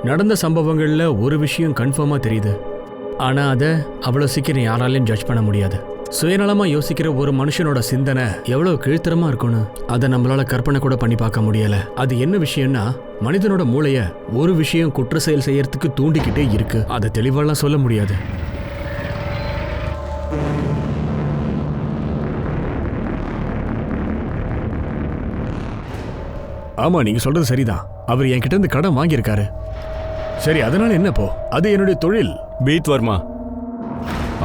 நடந்த சம்பவங்கள்ல ஒரு விஷயம் கன்ஃபார்மா தெரியுது. ஆனா அதை அவ்வளவு சீக்கிரம் யாராலையும் ஜட்ஜ் பண்ண முடியாது. சுயநலமா யோசிக்கிற ஒரு மனுஷனோட சிந்தனை எவ்வளவு கீழ்த்தரமா இருக்கும்னு அதை நம்மளால கற்பனை கூட பண்ணி பார்க்க முடியல. அது என்ன விஷயம்னா, மனிதனோட மூளைய ஒரு விஷயம் குற்ற செயல் செய்யறதுக்கு தூண்டிக்கிட்டே இருக்கு. அதை தெளிவாலாம் சொல்ல முடியாது. ஆமா, நீங்க சொல்றது சரிதான். அவர் என்கிட்ட இருந்து கடன் வாங்கியிருக்காரு. சரி, அதனால என்னப்போ? அது என்னுடைய தொழில். பீத் வர்மா,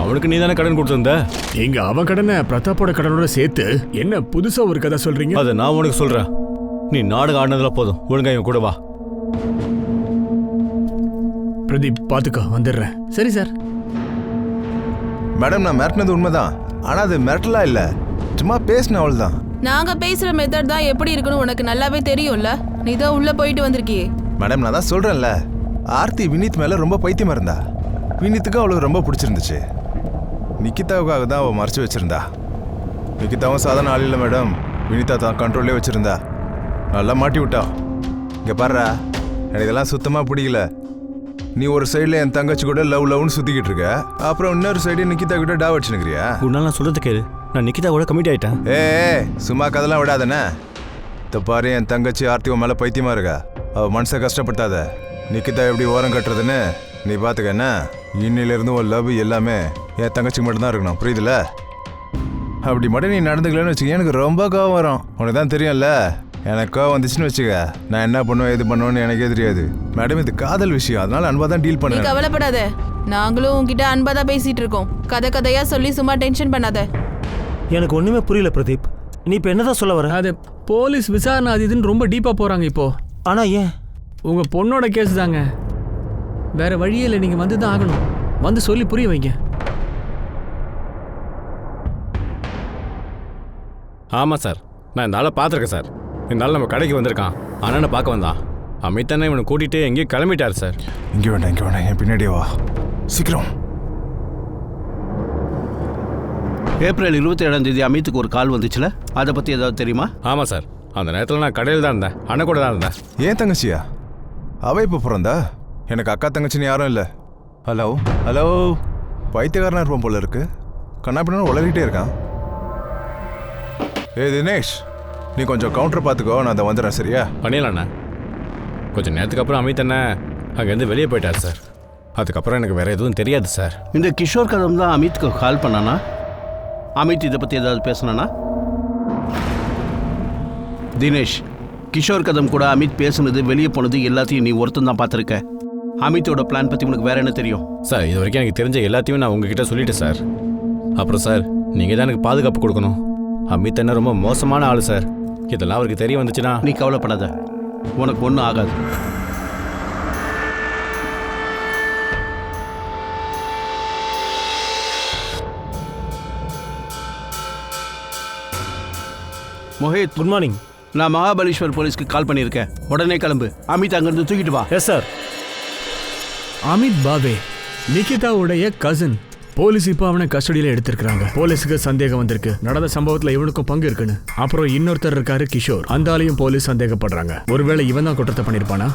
அவனுக்கு நீ தானே கடன் கொடுத்திருந்த. நீங்க அவன் கடனை பிரதாப்போட கடனோட சேர்த்து என்ன புதுசா ஒரு கதை சொல்றீங்க? அதை நான் உனக்கு சொல்றேன். நீ நாடகம் ஆடினதுல போதும், ஒழுங்கா இவன் கூட வா. பிரதீப், பாத்துக்கோ, வந்துடுறேன். சரி சார். மேடம், நான் மிரட்டினது உண்மைதான். ஆனா அது மிரட்டலா இல்ல, சும்மா பேசின அவள் தான். நாங்க பேசுற மெத்தட் தான் எப்படி இருக்குன்னு உனக்கு நல்லாவே தெரியும்ல. நீ தான் உள்ள போயிட்டு வந்திருக்கியே. மேடம், நான் தான் சொல்றேன்ல, ஆர்த்தி வினித் மேல ரொம்ப பைத்தியமா இருந்தா. வினித்துக்கு அவளுக்கு ரொம்ப பிடிச்சிருந்துச்சு. நிக்கிதாவுக்காக தான் அவள் மறைச்சு வச்சிருந்தா. நிக்கிதாவும் சாதாரண ஆள் இல்லை மேடம். வினிதா தான் கண்ட்ரோல்லே வச்சிருந்தா. நல்லா மாட்டி விட்டா. இங்கே பாடுறா, எனக்கு இதெல்லாம் சுத்தமாக பிடிக்கல. நீ ஒரு சைடில் என் தங்கச்சி கூட லவ்னு சுற்றிக்கிட்டு இருக்க, அப்புறம் இன்னொரு சைடு நிக்கிதா கிட்ட டா வச்சுனுக்கிறியா? உன்னால நான் சொல்றது கேளு, நான் நிக்கிதா கூட கமிட் ஆயிட்டேன். சும்மா கதெல்லாம் விடாதானே. இந்த பாரு, என் தங்கச்சி ஆர்த்தி உன் மேலே பைத்தியமா இருக்கா. அவள் மனசை கஷ்டப்படுத்தாத. நிக்கிதா எப்படி ஓரம் கட்டுறதுன்னு நீ பார்த்துக்க. என்ன, இன்னிலிருந்து ஒரு லவ் எல்லாமே என் தங்கச்சிக்கு மட்டும்தான் இருக்கணும், புரியுதுல? அப்படி மட்டும் நீ நடந்துக்கலன்னு வச்சுக்க, எனக்கு ரொம்ப கோவம் வரும். உனக்கு தான் தெரியும்ல, எனக்கு கோவம் வந்துச்சுன்னு வச்சுக்க, நான் என்ன பண்ணுவேன் எது பண்ணுவேன்னு எனக்கே தெரியாது. மேடம், இது காதல் விஷயம், அதனால அன்பா தான் டீல் பண்ண. கவலைப்படாத, நாங்களும் உங்ககிட்ட அன்பா தான் பேசிட்டு இருக்கோம். கதையா சொல்லி சும்மா டென்ஷன் பண்ணாத. எனக்கு ஒண்ணுமே புரியல பிரதீப், நீ இப்ப என்னதான் சொல்ல வர? அது போலீஸ் விசாரணை அது இதுன்னு ரொம்ப டீப்பா போறாங்க இப்போ. ஆனா ஏன்? உங்க பொண்ணோட கேஸ் தாங்க, வேற வழியே இல்லை. நீங்க வந்து தான் ஆகணும். வந்து சொல்லி புரிய வைங்க. ஆமாம் சார், நான் இந்த ஆளை பார்த்துருக்கேன் சார். இந்த ஆள் நம்ம கடைக்கு வந்திருக்கான், அண்ணனை பார்க்க வந்தான். அமிதானே இவனை கூட்டிகிட்டு எங்கேயும் கிளம்பிட்டார் சார். இங்கே வேண்டாம், என் பின்னாடியே வா, சீக்கிரம். ஏப்ரல் 27 அமித்துக்கு ஒரு கால் வந்துச்சுல, அதை பற்றி ஏதாவது தெரியுமா? ஆமாம் சார், அந்த நேரத்தில் நான் கடையில் தான் இருந்தேன், அண்ணன் கூட தான் இருந்தேன். ஏன் தங்கச்சியா? அவ இப்போ பிறந்தா? எனக்கு அக்கா தங்கச்சின்னு யாரும் இல்லை. ஹலோ, பைத்தியக்காரனா இருப்பான் போல இருக்கு. கண்ணாப்பின்னு உளறிட்டே இருக்கான். தினேஷ், நீ கொஞ்சம் கவுண்டர் பார்த்துக்கோ, நான் அதை வந்துடுறேன். சரியா? பண்ணிடலாண்ணா. கொஞ்சம் நேரத்துக்கு அப்புறம் அமித் அண்ணன் அங்கேருந்து வெளியே போயிட்டார் சார். அதுக்கப்புறம் எனக்கு வேறு எதுவும் தெரியாது சார். இந்த கிஷோர் கதம் தான் அமித்துக்கு கால் பண்ணானா? அமித் இதை பற்றி ஏதாவது பேசினானா? தினேஷ், கிஷோர் கதம் கூட அமித் பேசுனது, வெளியே போனது எல்லாத்தையும் நீ ஒருத்தன் தான் பார்த்துருக்க. அமித்தோட பிளான் பற்றி உனக்கு வேற என்ன தெரியும்? சார், இது வரைக்கும் எனக்கு தெரிஞ்ச எல்லாத்தையும் நான் உங்ககிட்ட சொல்லிட்டேன் சார். அப்புறம் சார், நீங்கள் தான் எனக்கு பாதுகாப்பு கொடுக்கணும். அமித் என்ன ரொம்ப மோசமான ஆள் சார். இதெல்லாம் அவருக்கு தெரிய வந்துச்சுன்னா... நீ கவலைப்படாத, உனக்கு ஒன்றும் ஆகாது. Mohit, good morning. நான் மகாபலேஸ்வர் போலீஸ்க்கு கால் பண்ணியிருக்கேன். உடனே கிளம்பு, அமித் அங்கிருந்து தூக்கிட்டு வா. Yes sir. அமித் பாவே நிகிதாவுடைய கசின். போலீஸ் இப்போ அவனை கஸ்டடியில எடுத்திருக்காங்க. போலீஸுக்கு சந்தேகம் வந்திருக்கு, நடந்த சம்பவத்துல இவனுக்கும் பங்கு இருக்குன்னு. அப்புறம் இன்னொருத்தர் இருக்காரு கிஷோர், அந்த ஆளையும் போலீஸ் சந்தேகப்படுறாங்க. ஒருவேளை இவன் தான் குற்றத்தை பண்ணிருப்பானா?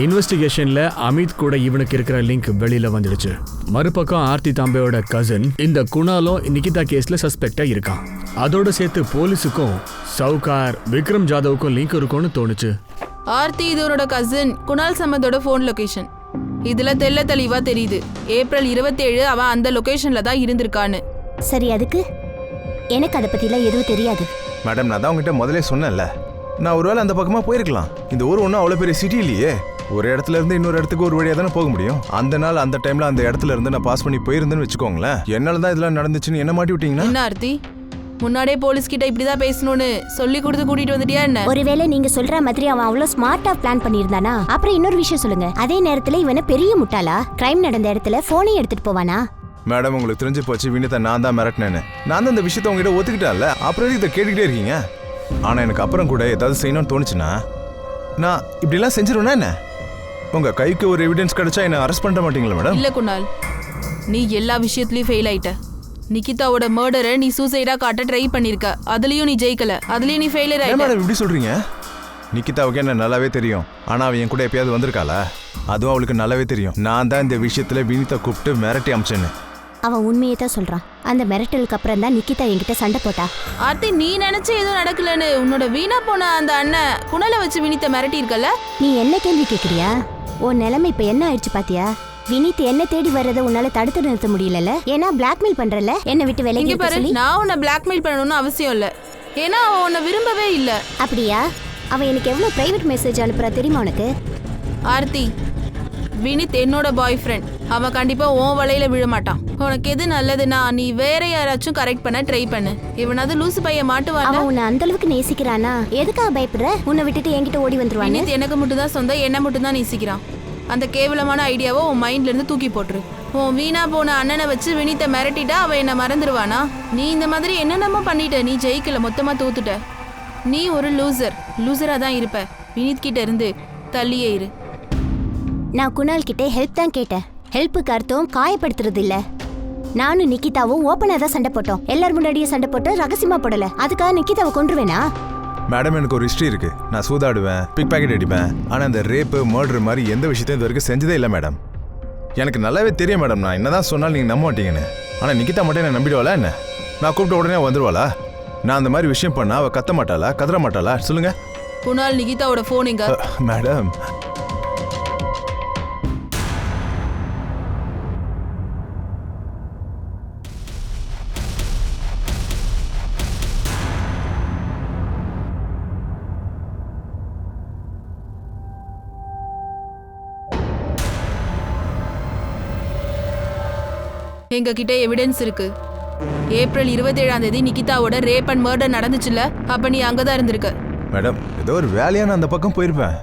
இன்வெஸ்டிகேஷன்ல அமித் கூட இவனுக்கு இருக்கிற லிங்க் வெளியில வந்துடுச்சு. மறுபக்கம் ஆர்த்தி தாம்பேயோட கசின் இந்த குணாலும் நிகிதா கேஸ்ல சஸ்பெக்டா இருக்கான். அதோட சேர்த்து போலீஸுக்கும் சவுகார் விக்ரம் ஜாதவுக்கும் லிங்க் இருக்கும்னு தோணுச்சு. ஆர்த்தி இதோட கசின் குணால் சம்பந்தோட போன் லொகேஷன் இதுல தெல்ல தெளிவா தெரியுது. ஏப்ரல் 27 அவன் அந்த லொகேஷன்ல தான் இருந்திருக்கான்னு. சரி, அதுக்கு எனக்கு அதை பத்திலாம் எதுவும் தெரியாது. மேடம், நான் தான் உங்ககிட்ட முதலே சொன்னேன்ல, நான் ஒருவேளை அந்த பக்கமா போயிருக்கலாம். இந்த ஊர் ஒன்றும் அவ்வளோ பெரிய சிட்டி இல்லையே. ஒரு இடத்துல இருந்து இன்னொரு இடத்துக்கு ஒரு வழியாக தானே போக முடியும். அந்த நாள் அந்த டைம்ல அந்த இடத்துல இருந்து நான் பாஸ் பண்ணி போயிருந்தேன்னு வச்சுக்கோங்களேன். என்னால தான் இதெல்லாம் நடந்துச்சுன்னு என்ன மாட்டி விட்டீங்கன்னா? என்ன ஆர்த்தி, முன்னாடியே போலீஸ் கிட்ட இப்படிதான் பேசணும்னு சொல்லி கொடுத்து கூட்டிட்டு வந்துட்டியா என்ன? ஒருவேளை நீங்க சொல்ற மாதிரி அவன் அவ்வளவு ஸ்மார்ட்டா பிளான் பண்ணியிருந்தானா? அப்புறம் இன்னொரு விஷயம் சொல்லுங்க, அதே நேரத்துல இவனை பெரிய முட்டாளா கிரைம் நடந்த இடத்துல போனை எடுத்துட்டு போவானா? மேடம், உங்களுக்கு தெரிஞ்சு போச்சு, வினிதா நான் தான் மிரட்டினேன்னு. நான் தான் இந்த விஷயத்த உங்ககிட்ட ஒத்துக்கிட்டால, அப்புறம் இதை கேட்டுக்கிட்டே இருக்கீங்க. ஆனா எனக்கு அப்புறம் கூட ஏதாவது செய்யணும்னு தோணுச்சுன்னா நான் இப்படிலாம் செஞ்சிருவேனா என்ன? உங்க கைக்கு ஒரு எவிடன்ஸ் கிடைச்சா என்ன அரெஸ்ட் பண்ண மாட்டீங்களா மேடம்? இல்ல குணால், நீ எல்லா விஷயத்துலயும் ஃபெயில் ஆயிட்ட. நிகிதாவோட மர்டரை நீ சூசைடா காட்ட ட்ரை பண்ணிருக்க, அதுலயும் நீ ஜெயிக்கல, அதுலயும் நீ ஃபெயிலியர் ஆயிட்ட. மேடம் இப்படி சொல்றீங்க? நிகிதாவுக்கு என்ன நல்லாவே தெரியும். ஆனா அவன் என் கூட எப்பயாவது வந்திருக்காளா? அதுவும் அவளுக்கு நல்லாவே தெரியும். நான் தான் இந்த விஷயத்துல வினிதா கூப்பிட்டு மிரட்டி அமிச்சேன்னு. அவன் உண்மையை தான் சொல்றான். அந்த மிரட்டலுக்கு அப்புறம் தான் நிக்கிதா என்கிட்ட சண்டை போட்டா. ஆர்த்தி, நீ நினைச்ச எதுவும் நடக்கலன்னு உன்னோட வீணா போன அந்த அண்ணன் குணலை வச்சு வினித்தை மிரட்டி இருக்கல. நீ என்ன கேள்வி கேக்குறியா? உன் நிலைமை இப்ப என்ன ஆயிடுச்சு பாத்தியா? வினித் என்ன தேடி வர்றதை உன்னால தடுத்து நிறுத்த முடியல. ஏன்னா பிளாக்மெயில் பண்றல, என்ன விட்டு இங்க விலகி பாரு, சொல்லி. நான் உன்னை பிளாக்மெயில் பண்ணணும்னு அவசியம் இல்ல. ஏன்னா அவன் உன்னை விரும்பவே இல்ல. அப்படியா? அவன் எனக்கு எவ்வளவு பிரைவேட் மெசேஜ் அனுப்புறா தெரியுமா உனக்கு? ஆர்த்தி, வினித் என்னோட பாய் ஃப்ரெண்ட். அவன் கண்டிப்பா உன் வலையில விழ மாட்டான். உனக்கு எது நல்லதுன்னா நீ வேற யாராச்சும் கரெக்ட் பண்ண ட்ரை பண்ணு. இவனாவது லூசு பையன் மாட்டுவான். அவன் உன்னை அந்த அளவுக்கு நேசிக்கிறானா? எதுக்காக பயப்படுற? உன்னை விட்டுட்டு என்கிட்ட ஓடி வந்துருவானு? வினித் எனக்கு மட்டும் தான் சொந்தம், என்ன மட்டும் தான் நேசிக்கிறான். அந்த கேவலமான ஐடியாவை உன் மைண்ட்ல இருந்து தூக்கி போட்டுரு. உன் வீணா போன அண்ணனை வச்சு வினித்தை மிரட்டிட்டா அவன் என்ன மறந்துடுவானா? நீ இந்த மாதிரி என்னென்னமோ பண்ணிட்ட. நீ ஜெயிக்கல, மொத்தமா தோத்துட்ட. நீ ஒரு லூசரா தான் இருப்ப. வினித் கிட்ட இருந்து தள்ளியே இரு. நான் குணால் கிட்ட ஹெல்ப் தான் கேட்டேன். ஹெல்ப்புக்கு அர்த்தம் காயப்படுத்துறது இல்ல. நானும் நிக்கிதாவும் ஓப்பனா தான் சண்டை போட்டோம். எல்லாரும் முன்னாடியே சண்டை போட்டோம், ரகசியமா போடல. அதுக்காக நிக்கிதாவை கொன்றுவேனா? மேடம், எனக்கு ஒரு ஹிஸ்ட்ரி இருக்கு. நான் சூதாடுவேன், பிக் பாக்கெட் அடிப்பேன். ஆனா இந்த ரேப்பு மர்டர் மாதிரி எந்த விஷயத்தையும் இது வரைக்கும் செஞ்சதே இல்லை மேடம். எனக்கு நல்லாவே தெரியும் மேடம், நான் என்னதான் சொன்னாலும் நீங்க நம்ப மாட்டீங்கன்னு. ஆனா நிக்கிதா மட்டும் என்ன நம்பிடுவாளா என்ன? நான் கூப்பிட்ட உடனே வந்துருவாளா? நான் அந்த மாதிரி விஷயம் பண்ணா அவ கத்த மாட்டாளா, கதற மாட்டாளா? சொல்லுங்க. குணால், நிகிதாவோட போன் எங்க? மேடம், எங்க கிட்ட எவிடன்ஸ் இருக்கு. ஏப்ரல் 27ஆம் தேதி நிகிதாவோட ரேப் அண்ட் மர்டர் நடந்துச்சுல, அப்ப நீ அங்கதான் இருந்திருக்க. மேடம், ஏதோ ஒரு வேலையா நான் அந்த பக்கம் போயிருப்பேன்.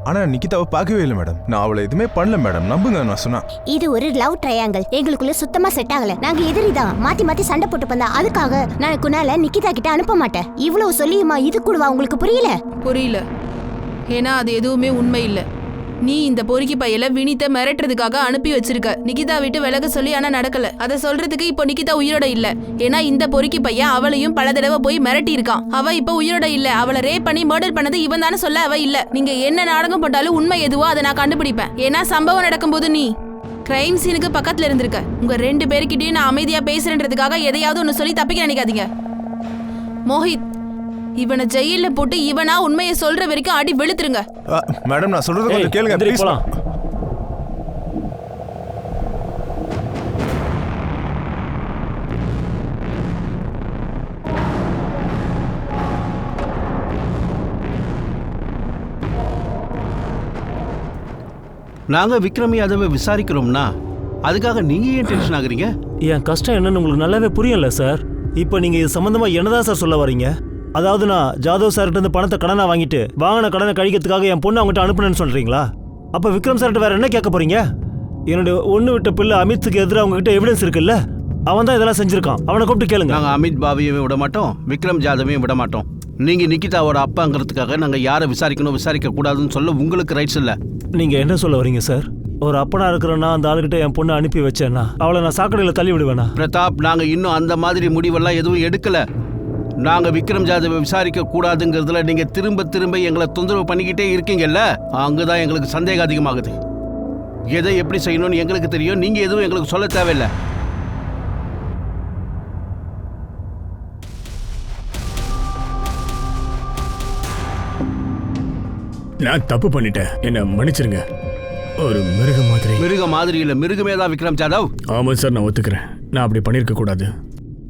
ஆனா நிக்கிதாவை பார்க்கவே இல்லை மேடம். நான் அவளை எதுவுமே பண்ணல மேடம், நம்புங்க நான் சொன்னா. இது ஒரு லவ் ட்ரையாங்கிள். எங்களுக்குள்ள சுத்தமா செட் ஆகல. நாங்க எதிரிதான், மாத்தி மாத்தி சண்டை போட்டு பண்ணா. அதுக்காக நான் குணால நிக்கிதா கிட்ட அனுப்ப மாட்டேன். இவ்வளவு சொல்லியுமா இது கூடவா உங்களுக்கு புரியல? புரியல. ஏன்னா அது எதுவுமே உண்மை இல்ல. நீ இந்த பொறுக்கி பையல வினித்தை மிரட்டுறதுக்காக அனுப்பி வச்சிருக்க. நிகிதா விட்டு விலக சொல்லி ஆனா நடக்கல. அதை சொல்றதுக்கு இப்போ நிகிதா உயிரோட இல்ல. ஏன்னா இந்த பொறுக்கி பையன் அவளையும் பல தடவை போய் மிரட்டி இருக்கான். அவ இப்ப உயிரோட இல்ல. அவளை ரேப் பண்ணி மர்டர் பண்ணது இவன் தானே சொல்ல அவ இல்ல. நீங்க என்ன நாடகம் போட்டாலும் உண்மை எதுவோ அதை நான் கண்டுபிடிப்பேன். ஏன்னா சம்பவம் நடக்கும்போது நீ கிரைம் சீனுக்கு பக்கத்துல இருந்திருக்க. உங்க 2 பேருக்கிட்டையும் நான் அமைதியா பேசுறேன்றதுக்காக எதையாவது ஒன்னு சொல்லி தப்பிக்க நினைக்காதீங்க. மோஹித், இவனை ஜெயில போட்டு இவனா உண்மையை சொல்ற வரைக்கும் அடி வெளுத்துருங்க. மேடம், நான் சொல்றது கொஞ்சம் கேளுங்க ப்ளீஸ். நாங்க விக்ரம் யாதவை விசாரிக்கிறோம்னா அதுக்காக நீங்க ஏன் டென்ஷன் ஆகுறீங்க? என் கஷ்டம் என்னன்னு உங்களுக்கு நல்லாவே புரியல சார். இப்போ நீங்க இது சம்பந்தமா என்னதான் சார் சொல்ல வரீங்க? அதாவது நான் ஜாதவ் சார்கிட்ட இருந்து பணத்தை கடனா வாங்கிட்டு வாங்கின கடனை கழிக்கிறதுக்காக என் பொண்ணு அவங்ககிட்ட அனுப்புனேன்னு சொல்றீங்களா? அப்ப விக்ரம் சார்கிட்ட வேற என்ன கேட்க போறீங்க? என்னுடைய ஒண்ணு விட்ட பிள்ளை அமித்துக்கு எதிராக அவங்ககிட்ட எவிடன்ஸ் இருக்குல்ல, அவன் தான் இதெல்லாம் செஞ்சிருக்கான். அவனை கூப்பிட்டு கேளுங்க. நாங்க அமித் பாபியையும் விட மாட்டோம், விக்ரம் ஜாதவையும் விட மாட்டோம். நீங்க நிகிதாவோட அப்பாங்கிறதுக்காக நாங்க யாரை விசாரிக்கணும் விசாரிக்க கூடாதுன்னு சொல்ல உங்களுக்கு ரைட்ஸ் இல்ல. நீங்க என்ன சொல்ல வரீங்க சார்? ஒரு அப்பனா இருக்கிறேன்னா அந்த ஆளுகிட்ட என் பொண்ணை அனுப்பி வச்சேன்னா அவளை நான் சாக்கடையில் தள்ளி விடுவேனா? பிரதாப், நாங்க இன்னும் அந்த மாதிரி முடிவெல்லாம் எதுவும் எடுக்கல. நாங்க விக்ரம் ஜாதவை விசாரிக்க கூடாதுங்கிறதுல நீங்க திரும்ப திரும்ப எங்களை தொந்தரவு பண்ணிக்கிட்டே இருக்கீங்கல்ல, அங்கதான் எங்களுக்கு சந்தேகம் அதிகமாகுது. எதை எப்படி செய்யணும்னு எங்களுக்கு தெரியும், நீங்க எதுவும் எங்களுக்கு சொல்ல தேவையில்லை. நான் தப்பு பண்ணிட்டேன், என்ன மன்னிச்சிருங்க. ஒரு மிருக மாதிரி இல்ல, மிருகமே தான் விக்ரம் ஜாதவ். ஆமா சார், நான் ஒத்துக்கிறேன். நான் அப்படி பண்ணிருக்க கூடாது.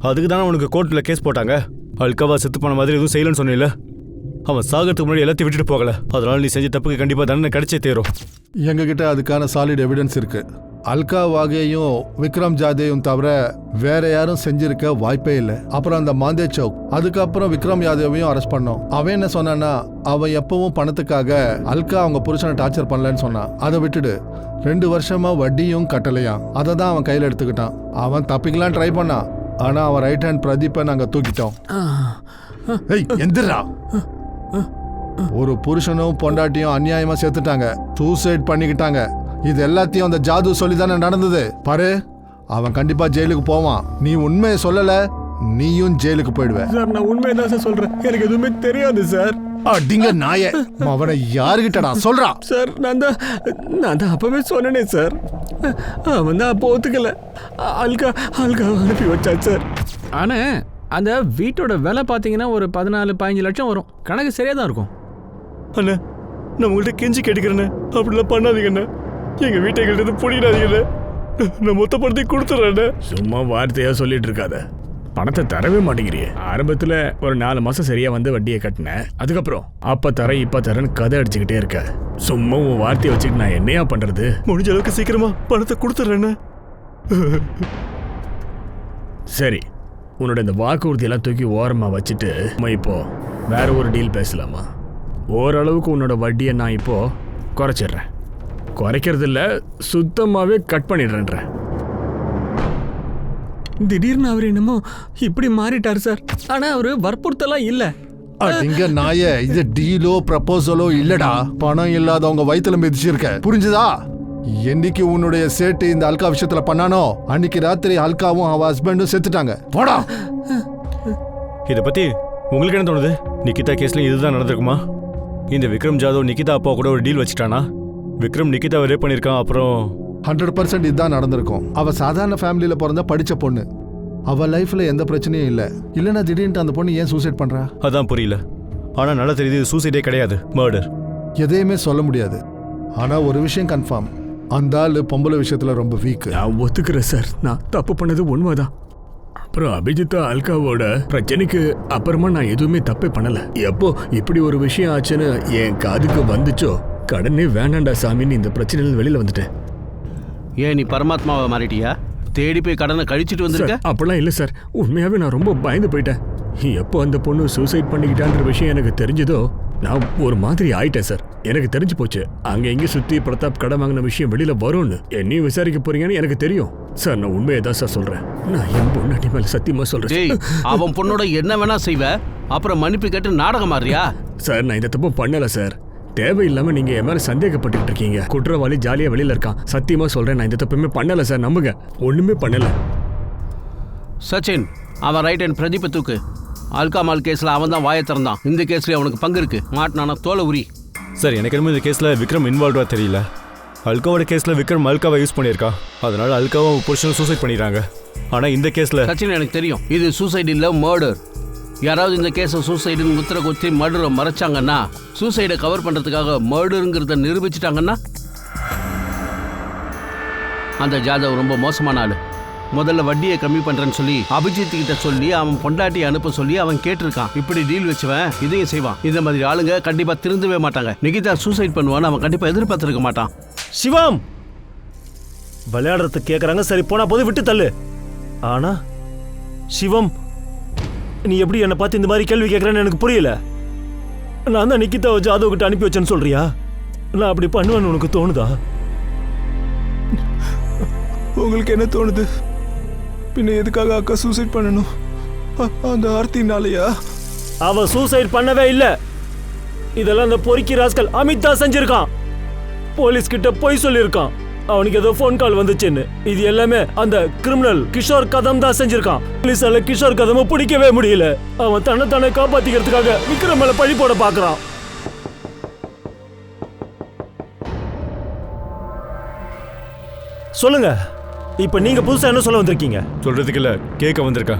அதுக்கு தானே உனக்கு கோர்ட்டில் கேஸ் போட்டாங்க. அல்காவா செத்து போன மாதிரி எதுவும் செய்யலன்னு சொன்னில்ல. அவன் சாகிறதுக்கு முன்னாடி எல்லாத்தையும் விட்டுட்டு போகல. அதனால நீ செஞ்ச தப்புக்கு கண்டிப்பாக தண்டனை கிடைச்சே தேரும். எங்ககிட்ட அதுக்கான சாலிட் எவிடன்ஸ் இருக்கு. அல்கா வாகேயும் விக்ரம் ஜாதேயும் தவிர வேற யாரும் செஞ்சிருக்க வாய்ப்பே இல்லை. அப்புறம் அந்த மாந்தே சௌக், அதுக்கப்புறம் விக்ரம் யாதவையும் அரெஸ்ட் பண்ணோம். அவன் என்ன சொன்னான்னா, அவன் எப்பவும் பணத்துக்காக அல்கா அவங்க புருஷனை டார்ச்சர் பண்ணலன்னு சொன்னான். அதை விட்டுடு 2 வருஷமா வட்டியும் கட்டலையாம். அதை தான் அவன் கையில் எடுத்துக்கிட்டான். அவன் தப்பிக்கலாம் ட்ரை பண்ணான். ஆனா அவன் ரைட் ஹேண்ட் பிரதீப்பை நாங்க தூக்கிட்டோம். எந்திரா, ஒரு புருஷனும் பொண்டாட்டியும் அநியாயமா சேர்த்துட்டாங்க, சூசைட் பண்ணிக்கிட்டாங்க. இது எல்லாத்தையும் அந்த ஜாது சொல்லி தானே நடந்தது. பாரு, அவன் கண்டிப்பா ஜெயிலுக்கு போவான். நீ உண்மையை சொல்லல, நீயும் ஜெயிலுக்கு போயிடுவ. சார் நான் உண்மையை தான் சார் சொல்றேன், எனக்கு எதுவுமே தெரியாது சார். அடிங்க நாயே, அவனை யாருகிட்டடா சொல்றா? சார் நான் தான் அப்பவே சொன்னேனே சார். அவன் தான் அப்போ ஒத்துக்கல. அல்கா அனுப்பி வச்சான் சார். ஆனா அந்த வீட்டோட விலை பார்த்தீங்கன்னா ஒரு 14-15 லட்சம் வரும். கணக்கு சரியா தான் இருக்கும். அண்ணா நான் உங்கள்கிட்ட கெஞ்சி கேட்டுக்கிறேண்ணே, அப்படிலாம் பண்ணாதீங்கண்ணே. எங்க வீட்டை எங்கள்கிட்ட பிடிக்காதீங்கண்ணே. நான் மொத்த பணத்தை கொடுத்துட்றேண்ணே. சும்மா வார்த்தையா சொல்லிட்டு இருக்காத. பணத்தை தரவே மாட்டேங்கிறியே. ஆரம்பத்துல ஒரு 4 மாசம் சரியா வந்து வட்டியை கட்டினேன். அதுக்கப்புறம் அப்ப தரேன் இப்ப தரேன்னு கதை அடிச்சுக்கிட்டே இருக்க. சும்மா உன் வார்த்தையை வச்சுக்கிட்டு நான் என்னையா பண்றது? முடிஞ்ச அளவுக்கு சீக்கிரமா பணத்தை கொடுத்துட்றேண்ணே. சரி, உன்னோட இந்த வாக்குறுதியெல்லாம் தூக்கி ஓரமா வச்சுட்டு நம்ம இப்போ வேற ஒரு டீல் பேசலாமா? ஓரளவுக்கு உன்னோட வட்டியை நான் இப்போ குறைச்சிடுறேன். குறைக்கிறது இல்ல, சுத்தமாவே கட் பண்ணிடுறேன்றேன். திடீர்னு அவர் என்னமோ இப்படி மாறிட்டார் சார். ஆனா அவரு வற்புறுத்தலாம் இல்ல. அடிங்க நாயே, இது டீலோ ப்ரப்போசலோ இல்லடா. பணம் இல்லாதவங்க வயித்துல மிதிச்சிருக்க, புரிஞ்சுதா? என்னைக்கு உன்னுடைய சேட்டு இந்த அல்கா விஷயத்துல பண்ணானோ அன்னைக்கு ராத்திரி அல்காவும் அவ ஹஸ்பண்டும் செத்துட்டாங்க. போடா. இதை பத்தி உங்களுக்கு என்ன தோணுது? நிகிதா கேஸ்ல இதுதான் நடந்திருக்குமா? இந்த விக்ரம் ஜாதவ் நிகிதா அப்பா கூட ஒரு டீல் வச்சுட்டானா? விக்ரம் நிகிதாவை ரேப் பண்ணியிருக்கான். அப்புறம் 100% இதுதான் நடந்திருக்கும். அவ சாதாரண ஃபேமிலியில பிறந்த படிச்ச பொண்ணு. அவ லைஃப்ல எந்த பிரச்சனையும் இல்ல. இல்லைன்னா திடீர்னு அந்த பொண்ணு ஏன் சூசைட் பண்றா? அதான் புரியல. ஆனா நல்லா தெரியுது, சூசைடே கிடையாது, மர்டர். எதையுமே சொல்ல முடியாது. ஆனா ஒரு விஷயம் கன்ஃபார்ம், அந்த ஆளு பொம்பளை விஷயத்துல ரொம்ப வீக். நான் ஒத்துக்கிறேன் சார், நான் தப்பு பண்ணது உண்மைதான். அப்புறம் அபிஜித்தா அல்காவோட பிரச்சனைக்கு அப்புறமா நான் எதுவுமே தப்பே பண்ணல. எப்போ இப்படி ஒரு விஷயம் ஆச்சுன்னு என் காதுக்கு வந்துச்சோ, கடனே வேண்டாண்டா சாமின்னு இந்த பிரச்சனையில வெளியில வந்துட்டேன். ஏன் நீ பரமாத்மாவை மாறிட்டியா? தேடி போய் கடனை கழிச்சிட்டு வந்திருக்க? அப்படிலாம் இல்லை சார், உண்மையாவே நான் ரொம்ப பயந்து போயிட்டேன். எப்போ அந்த பொண்ணு சூசைட் பண்ணிக்கிட்டான்ற விஷயம் எனக்கு தெரிஞ்சதோ நான் ஒரு மாதிரி ஆயிட்டேன் சார். எனக்கு தெரிஞ்சு போச்சு அங்க எங்க சுத்தி பிரதாப் கடன் வாங்கின விஷயம் வெளியில வரும்னு. என்னையும் விசாரிக்க போறீங்கன்னு எனக்கு தெரியும் சார். நான் உண்மையை தான் சார் சொல்றேன். நான் என் பொண்ணாட்டி மேல சத்தியமா சொல்றேன். அவன் பொண்ணோட என்ன வேணா செய்வ, அப்புறம் மன்னிப்பு கேட்டு நாடகம் மாறியா? சார் நான் இந்த தப்பு பண்ணல சார். தேவையில்லாம நீங்க என் மேல சந்தேகப்பட்டு இருக்கீங்க. குற்றவாளி ஜாலியா வெளியில இருக்கான். சத்தியமா சொல்றேன், நான் இந்த தப்புமே பண்ணல சார், நம்புங்க. ஒண்ணுமே பண்ணல. சச்சின், அவன் ரைட் அண்ட் பிரதீப தூக்கு. அல்காமால் கேஸ்ல அவன் தான் வாயை திறந்தான். இந்த கேஸ்ல அவனுக்கு பங்கு இருக்கு. மாட்டினான தோலை உரி. சார் எனக்கு என்னமோ இந்த கேஸ்ல விக்ரம் இன்வால்வா தெரியல. அல்காவோட கேஸ்ல விக்ரம் அல்காவை யூஸ் பண்ணியிருக்கா. அதனால அல்காவும் புருஷனும் சூசைட் பண்ணிடுறாங்க. ஆனா இந்த கேஸ்ல சச்சின் எனக்கு தெரியும், இது சூசைட் இல்ல மர்டர். யாராவது இந்த கேஸை சூசைடுன்னு முத்திர குத்தி மர்டரை மறைச்சாங்கன்னா, சூசைடை கவர் பண்றதுக்காக மர்டருங்கிறத நிரூபிச்சிட்டாங்கன்னா, அந்த ஜாதவ் ரொம்ப மோசமான ஆளு. முதல்ல வட்டியை கம்மி பண்றேன்னு சொல்லி அபிஜித் கிட்ட சொல்லி அவன் பொண்டாட்டியை அனுப்ப சொல்லி அவன் கேட்டிருக்கான். இப்படி டீல் வச்சுவன் இதையும் செய்வான். இந்த மாதிரி ஆளுங்க கண்டிப்பா திருந்தவே மாட்டாங்க. நிகிதா சூசைட் பண்ணுவான்னு அவன் கண்டிப்பா எதிர்பார்த்திருக்க மாட்டான். சிவம் விளையாடுறதுக்கு கேட்குறாங்க, சரி போனா போது விட்டு தள்ளு. ஆனா சிவம், நீ எப்படி என்னை பார்த்து இந்த மாதிரி கேள்வி கேட்குறேன்னு எனக்கு புரியல. நான் தான் நிகிதாவை ஜாதவ் கிட்ட அனுப்பி வச்சேன்னு சொல்றியா? நான் அப்படி பண்ணுவேன்னு உனக்கு தோணுதா? உங்களுக்கு என்ன தோணுது? பின்ன எதுக்காக அக்கா சூசைட் பண்ணணும்? அந்த ஆர்த்தினாலயா? அவ சூசைட் பண்ணவே இல்லை. இதெல்லாம் அந்த பொறுக்கி ராஸ்கல் அமித் தான் செஞ்சிருக்கான். போலீஸ் கிட்ட போய் சொல்லியிருக்கான். அவனுக்கு ஏதோ ஃபோன் கால் வந்துச்சுன்னு. இது எல்லாமே அந்த கிரிமினல் கிஷோர் கதம் தான் செஞ்சிருக்கான். போலீஸால கிஷோர் கதமை பிடிக்கவே முடியல. அவன் தன்னை காப்பாத்திக்கிறதுக்காக விக்ரம் மேல பழி போட பாக்குறான். சொல்லுங்க, இப்ப நீங்க புதுசா என்ன சொல்ல வந்திருக்கீங்க? சொல்றதுக்கு இல்ல, கேட்க வந்திருக்கா.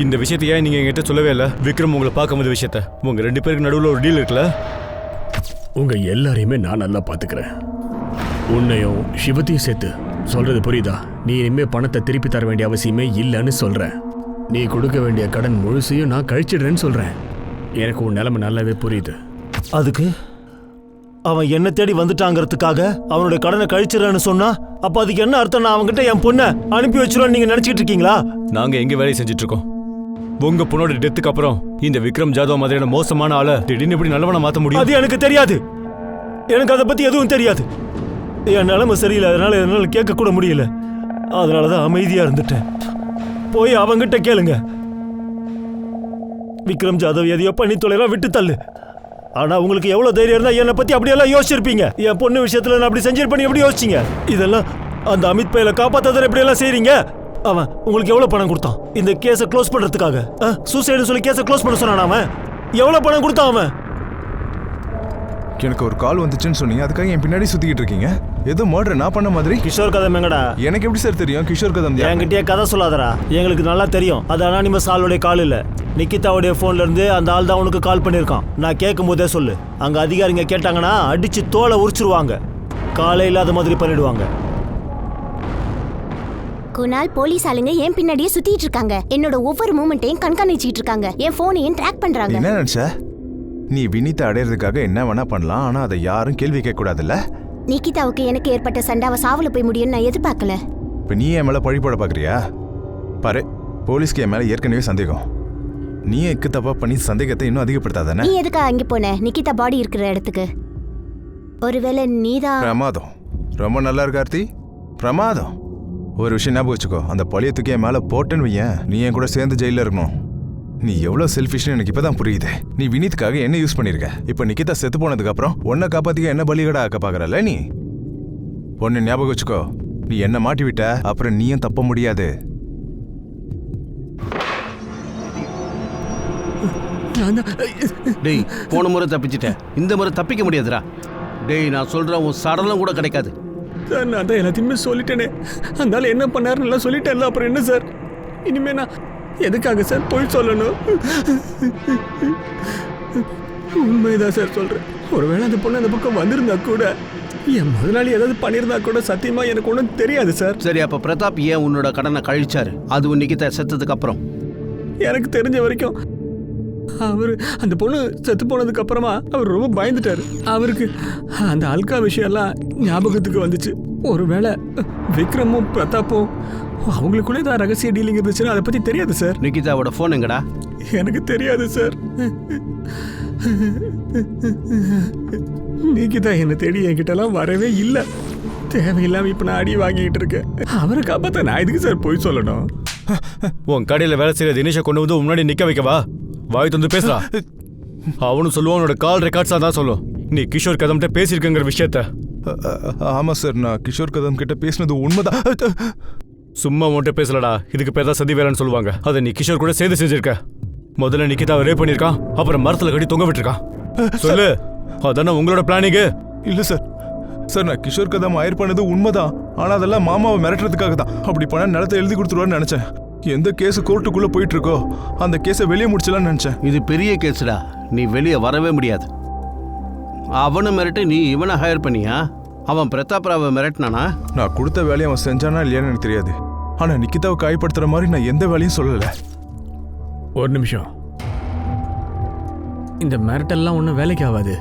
இந்த விஷயத்தை ஏன் நீங்க என்கிட்ட சொல்லவே இல்லை? விக்ரம் உங்களை பார்க்கும்போது விஷயத்த, உங்க 2 பேருக்கு நடுவில் ஒரு டீல் இருக்குல்ல? உங்க எல்லாரையுமே நான் நல்லா பாத்துக்கிறேன். உன்னையும் சிவத்தையும் சேர்த்து சொல்றது புரியுதா? நீ இனிமே பணத்தை திருப்பி தர வேண்டிய அவசியமே இல்லைன்னு சொல்றேன். நீ கொடுக்க வேண்டிய கடன் முழுசையும் நான் கழிச்சிடுறேன்னு சொல்றேன். எனக்கு உன் நிலைமை நல்லாவே புரியுது. அதுக்கு அவன் என்ன தேடி வந்துட்டாங்கிறதுக்காக அவனுடைய கடனை கழிச்சிடறேன்னு சொன்னா, அப்ப அதுக்கு என்ன அர்த்தம்? நான் அவன்கிட்ட என் பொண்ணை அனுப்பி வச்சிருவேன்னு நீங்க நினைச்சிட்டு இருக்கீங்களா? நாங்க எங்க வேலையை செஞ்சுட்டு இருக்கோம். உங்க பொண்ணோட டெத்துக்கு அப்புறம் இந்த விக்ரம் ஜாதவ் மாதிரியான மோசமான ஆளை திடீர்னு எப்படி நல்லவனா மாத்த முடியும்? அது எனக்கு தெரியாது. எனக்கு அதை பத்தி எதுவும் தெரியாது. என் நிலைமை சரியில்லை, அதனால என்னால கேட்க கூட முடியல. அதனாலதான் அமைதியா இருந்துட்டேன். போய் அவங்கிட்ட கேளுங்க. விக்ரம் ஜாதவ் எதையோ பண்ணி தொலைலாம், விட்டு தள்ளு. ஆனா உங்களுக்கு எவ்வளவு தைரியம் இருந்தா என்னை பத்தி அப்படியெல்லாம் யோசிச்சிருப்பீங்க? என் பொண்ணு விஷயத்துல நான் அப்படி செஞ்சிருப்பேன் எப்படி யோசிச்சீங்க? இதெல்லாம் அந்த அமித் பையில காப்பாத்தாத எப்படி எல்லாம் செய்றீங்க? அவன் உங்களுக்கு எவ்வளவு பணம் கொடுத்தான் இந்த கேஸை க்ளோஸ் பண்றதுக்காக? சூசைடு சொல்லி கேஸை க்ளோஸ் பண்ண சொன்னான் அவன். எவ்வளவு பணம் கொடுத்தான் அவன்? எனக்கு ஒரு கால் வந்துச்சுன்னு சொன்னீங்க, அதுக்காக என் பின்னாடி சுத்திக்கிட்டு இருக்கீங்க. ஏதோ மர்டர் நான் பண்ண மாதிரி. கிஷோர் கதம் எங்கடா? எனக்கு எப்படி சார் தெரியும் கிஷோர் கதம்? என்கிட்டயே கதை சொல்லாதடா, எங்களுக்கு நல்லா தெரியும். அது அனானிமஸ் ஆளுடைய கால் இல்ல, நிக்கிதாவுடைய போன்ல இருந்து அந்த ஆள் தான் உனக்கு கால் பண்ணிருக்கான். நான் கேட்கும் போதே சொல்லு, அங்க அதிகாரிங்க கேட்டாங்கன்னா அடிச்சு தோலை உரிச்சிருவாங்க, காலை இல்லாத மாதிரி பண்ணிடுவாங்க. குணால், போலீஸ் ஆளுங்க என் பின்னாடியே சுத்திட்டு இருக்காங்க. என்னோட ஒவ்வொரு மூமெண்ட்டையும் கண்காணிச்சிட்டு இருக்காங்க. என் போனையும் ட்ராக் பண்றாங்க. என்ன நினைச்ச? நீ வினிதா அடையிறதுக்காக என்ன வேணா பண்ணலாம், ஆனா அதை யாரும் கேள்வி கேட்க கூடாதுல்ல. நிக்கிதாவுக்கு எனக்கு ஏற்பட்ட சண்டாவை சாவுல போய் முடியும்னு நான் எதிர்பார்க்கல. இப்ப நீ என் மேல பழி போட பாக்குறியா? பாரு, போலீஸ்க்கு என் மேல ஏற்கனவே சந்தேகம். நீ எக்கு தப்பா பண்ணி சந்தேகத்தை இன்னும் அதிகப்படுத்தாதானே? நீ எதுக்கா அங்க போன நிக்கிதா பாடி இருக்கிற இடத்துக்கு? ஒருவேளை நீதான்? பிரமாதம், ரொம்ப நல்லா இருக்கு ஆர்த்தி, பிரமாதம். ஒரு விஷயம் ஞாபகம் வச்சுக்கோ, அந்த பழைய தூக்கி என் மேல போட்டேன்னு வையன், நீ என் கூட சேர்ந்து ஜெயில இருக்கணும். நீ எவ்வளவு செல்ஃபிஷ்னு எனக்கு இப்பதான் புரியுது. நீ வினித்துக்காக என்ன யூஸ் பண்ணிருக்க. இப்ப நிக்கிதா செத்து போனதுக்கு அப்புறம் உன்னை காப்பாத்திக்க என்ன பலிகடா ஆக்க பாக்குறல நீ. ஒன்னு ஞாபகம் வச்சுக்கோ, நீ என்ன மாட்டி விட்ட அப்புறம் நீயும் தப்ப முடியாது. டேய், போன முறை தப்பிச்சிட்டேன், இந்த முறை தப்பிக்க முடியாதுடா. டேய், நான் சொல்றேன், உன் சடலம் கூட கிடைக்காது. சார் நான் தான் எல்லாத்தையுமே சொல்லிட்டேனே, அதனால என்ன பண்ணாருன்னு எல்லாம் சொல்லிட்டேன்ல, அப்புறம் என்ன சார் இனிமே நான் எதுக்காக சார் போய் சொல்லணும்? உண்மைதான் சார் சொல்றேன். ஒருவேளை அந்த பொண்ணு அந்த பக்கம் வந்திருந்தா கூட, என் முதலாளி ஏதாவது பண்ணியிருந்தா கூட சத்தியமா எனக்கு ஒன்றும் தெரியாது சார். சரி, அப்ப பிரதாப் ஏன் உன்னோட கடனை கழிச்சாரு? அது நிக்கிதா செத்ததுக்கு அப்புறம். எனக்கு தெரிஞ்ச வரைக்கும் அவரு அந்த பொண்ணு செத்து போனதுக்கு அப்புறமா அவர் ரொம்ப பயந்துட்டாரு. அவருக்கு அந்த அல்கா விஷயம்லாம் ஞாபகத்துக்கு வந்துச்சு. ஒருவேளை விக்ரமும் பிரதாப்பும் அவங்களுக்குள்ளே தான் ரகசிய டீலிங் இருந்துச்சுன்னா அதை பத்தி தெரியாது சார். நிக்கிதாவோட போன் எங்கடா? எனக்கு தெரியாது சார். நிக்கிதா என்ன தேடி என்கிட்ட எல்லாம் வரவே இல்லை. தேவையில்லாம இப்ப நான் அடி வாங்கிட்டு இருக்கேன். அவரை காப்பாத்த நான் இதுக்கு சார் போய் சொல்லணும்? உன் கடையில் வேலை செய்யற தினேஷை கொண்டு வந்து முன்னாடி நிக்க வைக்கவா? வாய் வந்து பேசுறா. அவனும் சொல்லுவான், உன்னோட கால் ரெக்கார்ட்ஸா தான் சொல்லும் நீ கிஷோர் கதம்கிட்ட பேசியிருக்கங்கிற விஷயத்த. ஆமா சார், நான் கிஷோர் கதம் கிட்ட பேசினது உண்மைதான். சும்மா உன்கிட்ட பேசலடா, இதுக்கு பேர் தான் சதி வேலைன்னு சொல்லுவாங்க. அதை நீ கிஷோர் கூட சேர்ந்து செஞ்சிருக்க. முதல்ல நிக்கிதாவை ரேப் பண்ணிருக்கான், அப்புறம் மரத்துல கட்டி தொங்க விட்டுருக்கான். சொல்லு, அதானே உங்களோட பிளானிங்கு? இல்ல சார், சார் நான் கிஷோர் கதம் ஆயர் பண்ணது உண்மைதான். ஆனா அதெல்லாம் மாமாவை மிரட்டுறதுக்காக தான். அப்படி பண்ண நிலத்தை எழுதி கொடுத்துருவான்னு நினைச்சேன். எந்த கேஸ் கோர்ட்டுக்குள்ள போயிட்டு இருக்கோ அந்த கேஸை வெளியே முடிச்சலாம்னு நினைச்சேன். இது பெரிய கேஸ்டா, நீ வெளியே வரவே முடியாது. அவனை மிரட்டு நீ இவனை ஹையர் பண்ணியா? அவன் பிரதாப் ராவை மிரட்டினானா? நான் கொடுத்த வேலையை அவன் செஞ்சானா இல்லையான்னு எனக்கு தெரியாது. ஆனா நிக்கிதாவை காயப்படுத்துற மாதிரி நான் எந்த வேலையும் சொல்லல. ஒரு நிமிஷம், இந்த மிரட்டெல்லாம் ஒன்றும் வேலைக்கு ஆகாது.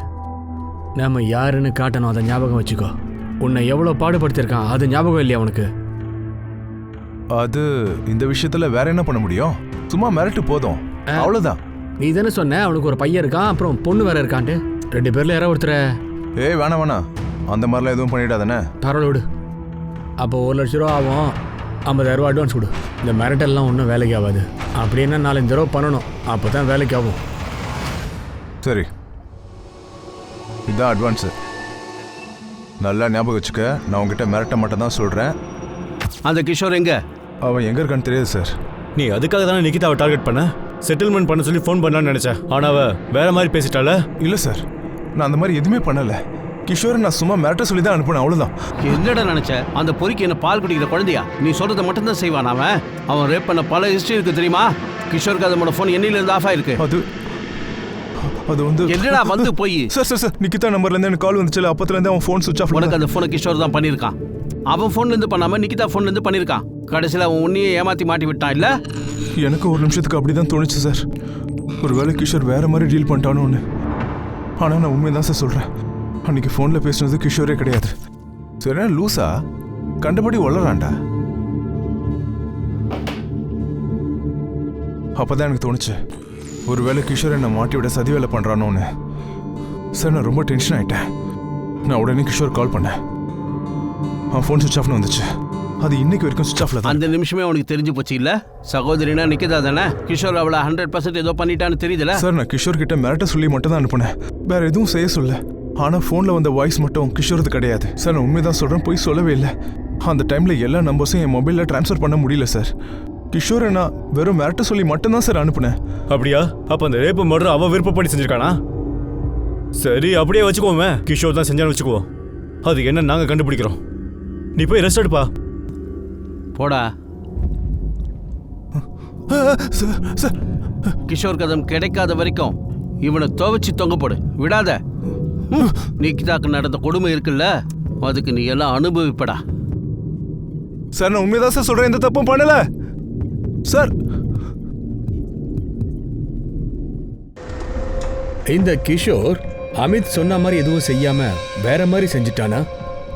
நாம யாருன்னு காட்டணும், அதை ஞாபகம் வச்சுக்கோ. உன்னை எவ்வளோ பாடுபடுத்திருக்கான் அது ஞாபகம் இல்லையா உனக்கு? அது இந்த விஷயத்துல வேற என்ன பண்ண முடியும்? சும்மா மிரட்டு போதும், அவ்வளவுதான். நீ தானே சொன்ன அவனுக்கு ஒரு பையன் இருக்கான், அப்புறம் பொண்ணு வேற இருக்கான்ட்டு. 2 பேர்ல யாரோ ஒருத்தர. ஏய் வேணாம் வேணாம், அந்த மாதிரிலாம் எதுவும் பண்ணிடாதானே. பரவாயில்ல விடு. அப்போ 1 லட்ச ரூபா ஆகும், 50,000 ரூபா அட்வான்ஸ் கொடு. இந்த மிரட்டெல்லாம் ஒன்றும் வேலைக்கு ஆகாது. அப்படின்னா 4-5 தடவை பண்ணணும், அப்போ தான் வேலைக்கு ஆகும். சரி, இதுதான் அட்வான்ஸு. நல்லா ஞாபகம் வச்சுக்க, நான் உங்ககிட்ட மிரட்ட மட்டும் தான் சொல்கிறேன். அந்த கிஷோர் எங்க? அவன் எங்கே இருக்கான்னு தெரியாது சார். நீ அதுக்காக தானே நிக்கிதாவை டார்கெட் பண்ண? செட்டில்மெண்ட் பண்ண சொல்லி ஃபோன் பண்ணலான்னு நினைச்சேன், ஆனா அவ வேற மாதிரி பேசிட்டால. இல்லை சார், நான் அந்த மாதிரி எதுவுமே பண்ணலை. கிஷோரை நான் சும்மா மிரட்ட சொல்லி தான் அனுப்பினேன், அவ்வளோதான். என்னடா நினைச்ச? அந்த பொறிக்கு என்ன பால் குடிக்கிற குழந்தையா? நீ சொல்றதை மட்டும்தான் செய்வான் அவன். அவன் ரேப் பண்ண பல ஹிஸ்டரி இருக்கு தெரியுமா? கிஷோருக்கு அதோட ஃபோன் எண்ணிலேருந்து ஆஃப் ஆயிருக்கு. அது வந்து என்னடா வந்து போய் சார் நிக்கிதா நம்பர்லேருந்து எனக்கு கால் வந்துச்சு, அப்பத்துலேருந்து அவன் ஃபோன் சுவிச் ஆஃப். உனக்கு அந்த ஃபோனை கிஷோர் தான் பண்ணியிருக்கான். அவன் ஃபோன்லேருந்து பண்ணாம நிக்கிதா ஃபோன்லேருந்து பண்ணியிருக்கான். கடைசியில் அவன் உன்னையே ஏமாற்றி மாட்டி விட்டான் இல்லை? எனக்கு ஒரு நிமிஷத்துக்கு அப்படி தான் தோணுச்சு சார். ஒருவேளை கிஷோர் வேற மாதிரி டீல் பண்ணிட்டானு ஒன்று. ஆனால் நான் உண்மைதான் சார் சொல்கிறேன், அன்னைக்கு ஃபோனில் பேசுனது கிஷோரே கிடையாது. சரி லூசா கண்டபடி வளரான்டா. அப்போதான் எனக்கு தோணுச்சு, ஒருவேளை கிஷோரை நான் மாட்டி விட சதி வேலை பண்ணுறானோன்னு. சார் நான் ரொம்ப டென்ஷன் ஆகிட்டேன். நான் உடனே கிஷோர் கால் பண்ணேன். அவன் ஃபோன் சுவிச் ஆஃப்னு வந்துச்சு. அது இன்னைக்கு வரைக்கும் சுவிச் ஆஃப்ல தான். அந்த நிமிஷமே உனக்கு தெரிஞ்சு போச்சு இல்ல? சகோதரினா நிக்கிதா தானே? கிஷோர் அவளை 100% ஏதோ பண்ணிட்டான்னு தெரியுதுல? சார் நான் கிஷோர் கிட்ட மிரட்ட சொல்லி மட்டும் தான் அனுப்புனேன், வேற எதுவும் செய்ய சொல்ல. ஆனால் ஃபோனில் வந்த வாய்ஸ் மட்டும் கிஷோரது கிடையாது. சார் நான் உண்மைதான் சொல்கிறேன், போய் சொல்லவே இல்லை. அந்த டைம்ல எல்லா நம்பர்ஸும் என் மொபைல்ல ட்ரான்ஸ்ஃபர் பண்ண முடியல சார். கிஷோரை நான் வெறும் மிரட்ட சொல்லி மட்டும்தான் சார் அனுப்புனேன். அப்படியா? அப்ப அந்த ரேப்பு மர்டர் அவன் விருப்பப்படி செஞ்சிருக்கானா? சரி, அப்படியே வச்சுக்கோமே. கிஷோர் தான் செஞ்சான்னு வச்சுக்குவோம். அது என்ன நாங்க கண்டுபிடிக்கிறோம். நீ போய் ரெஸ்ட் எடுப்பா. போடா. சார் கிஷோர் கதம் கிடைக்காத வரைக்கும் இவனை துவைச்சு தொங்க போடு, விடாத. நிக்கிதாக்கு நடந்த கொடுமை இருக்குல்ல, அதுக்கு நீ எல்லாம் அனுபவிப்படா. சார் நான் உண்மைதான் சார் சொல்றேன், எந்த தப்பும் பண்ணல சார். இந்த கிஷோர் அமித் சொன்ன மாதிரி எதுவும் செய்யாம வேற மாதிரி செஞ்சுட்டானா?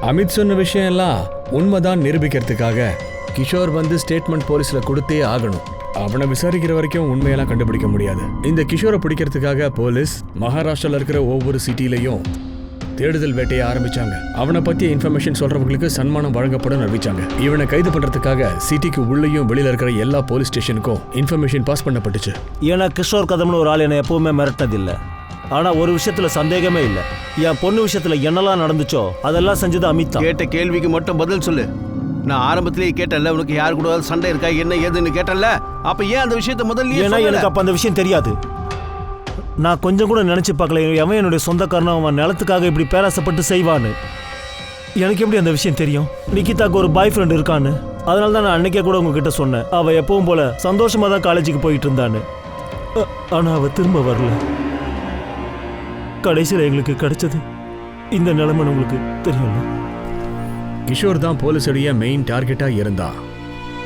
அமித் சொன்ன விஷயம் எல்லாம் உண்மைதான் நிரூபிக்கிறதுக்காக கிஷோர் வந்து ஸ்டேட்மெண்ட் போலீஸ்ல கொடுத்தே ஆகணும். அவனை விசாரிக்கிற வரைக்கும் உண்மையெல்லாம் கண்டுபிடிக்க முடியாது. இந்த கிஷோரை பிடிக்கிறதுக்காக போலீஸ் மகாராஷ்டிரால இருக்கிற ஒவ்வொரு சிட்டிலையும் தேடுதல் வேட்டையை ஆரம்பிச்சாங்க. அவனை பத்திய இன்ஃபர்மேஷன் சொல்றவங்களுக்கு சன்மானம் வழங்கப்படும் அறிவிச்சாங்க. இவனை கைது பண்றதுக்காக சிட்டிக்கு உள்ளேயும் வெளியில இருக்கிற எல்லா போலீஸ் ஸ்டேஷனுக்கும் இன்ஃபர்மேஷன் பாஸ் பண்ணப்பட்டுச்சு. ஏன்னா கிஷோர் கதம்னு ஒரு ஆள் என்னை எப்பவுமே மிரட்டதில்லை. ஆனா ஒரு விஷயத்துல சந்தேகமே இல்லை. என் பொண்ணு விஷயத்துல என்னெல்லாம் நடந்துச்சோ அதெல்லாம் செஞ்சது அமித் தான். கேட்ட கேள்விக்கு மட்டும் பதில் சொல்லு. நான் ஆரம்பத்திலேயே கேட்டல, உனக்கு யாரு கூட சண்டை இருக்கா என்ன ஏதுன்னு கேட்டல. அப்ப ஏன் அந்த விஷயத்த முதல்ல? ஏன்னா எனக்கு அப்ப அந்த விஷயம் தெரியாது. நான் கொஞ்சம் கூட நினைச்சு பார்க்கல அவன் என்னுடைய சொந்தக்காரனும் அவன் நிலத்துக்காக இப்படி பேராசப்பட்டு செய்வான்னு. எனக்கு எப்படி அந்த விஷயம் தெரியும்? நிக்கிதாக்கு ஒரு பாய் ஃப்ரெண்ட் இருக்கான்னு. அதனால தான் நான் அன்னைக்கே கூட உங்ககிட்ட சொன்னேன், அவள் எப்பவும் போல சந்தோஷமா தான் காலேஜுக்கு போயிட்டு இருந்தான்னு. ஆனா அவள் திரும்ப வரல. கடைசியில் எங்களுக்கு கிடைச்சது இந்த நிலைமை. உங்களுக்கு தெரியும்ல, கிஷோர் தான் போலீஸுடைய மெயின் டார்கெட்டா இருந்தான்.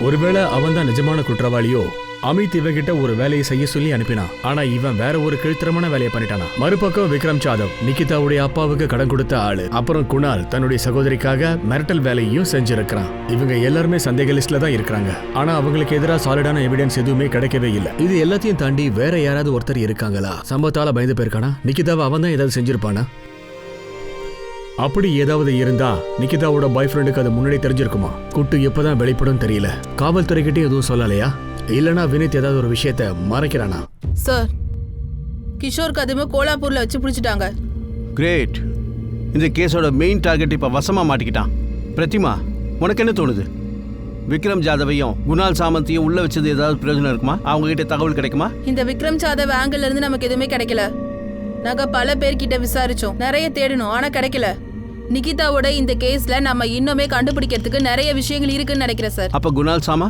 ஒருவேளை அவன் தான் நிஜமான குற்றவாளியோ? அமித் இவகிட்ட ஒரு வேலையை செய்ய சொல்லி அனுப்பினான். ஆனா இவன் வேற ஒரு கீழ்த்தரமான வேலையை பண்ணிட்டானா. மறுபக்கம் விக்ரம் ஜாதவ் நிக்கிதாவுடைய அப்பாவுக்கு கடன் கொடுத்த ஆளு. அப்புறம் குணால் தன்னுடைய சகோதரிக்காக மிரட்டல் வேலையும் செஞ்சிருக்கிறான். இவங்க எல்லாருமே சந்தேக லிஸ்ட்ல தான் இருக்கிறாங்க. ஆனா அவங்களுக்கு எதிராக சாலிடான எவிடன்ஸ் எதுவுமே கிடைக்கவே இல்லை. இது எல்லாத்தையும் தாண்டி வேற யாராவது ஒருத்தர் இருக்காங்களா? சம்பவத்தால பயந்து போயிருக்கானா? நிக்கிதாவை அவன் தான் ஏதாவது செஞ்சிருப்பானா? அப்படி ஏதாவது இருந்தா நிக்கிதாவோட பாய் ஃப்ரெண்டுக்கு அது முன்னாடி தெரிஞ்சிருக்குமா? குட்டு எப்பதான் வெளிப்படும் தெரியல. காவல்துறைகிட்டே எதுவும் சொல்லலையா? இல்லனா வினித் ஏதாவது ஒரு விஷயத்த மறைக்கிறானா? சார், கிஷோர் கதமை கோலாப்பூர்ல வச்சு பிடிச்சிட்டாங்க. கிரேட். இந்த கேஸோட மெயின் டார்கெட் இப்ப வசமா மாட்டிக்கிட்டான். பிரதிமா, உனக்கு என்ன தோணுது? விக்ரம் ஜாதவையும் குணால் சாமந்தையும் உள்ள வச்சது ஏதாவது பிரயோஜனம் இருக்குமா? அவங்க கிட்ட தகவல் கிடைக்குமா? இந்த விக்ரம் ஜாதவ் ஆங்கிள் இருந்து நமக்கு எதுவுமே கிடைக்கல. நாங்க பல பேர்கிட்ட விசாரிச்சோம், நிறைய தேடணும், ஆனா கிடைக்கல. நிகிதாவோட இந்த கேஸ்ல நம்ம இன்னுமே கண்டுபிடிக்கிறதுக்கு நிறைய விஷயங்கள் இருக்குன்னு நினைக்கிறேன் சார். அப்ப குணால் சாமா?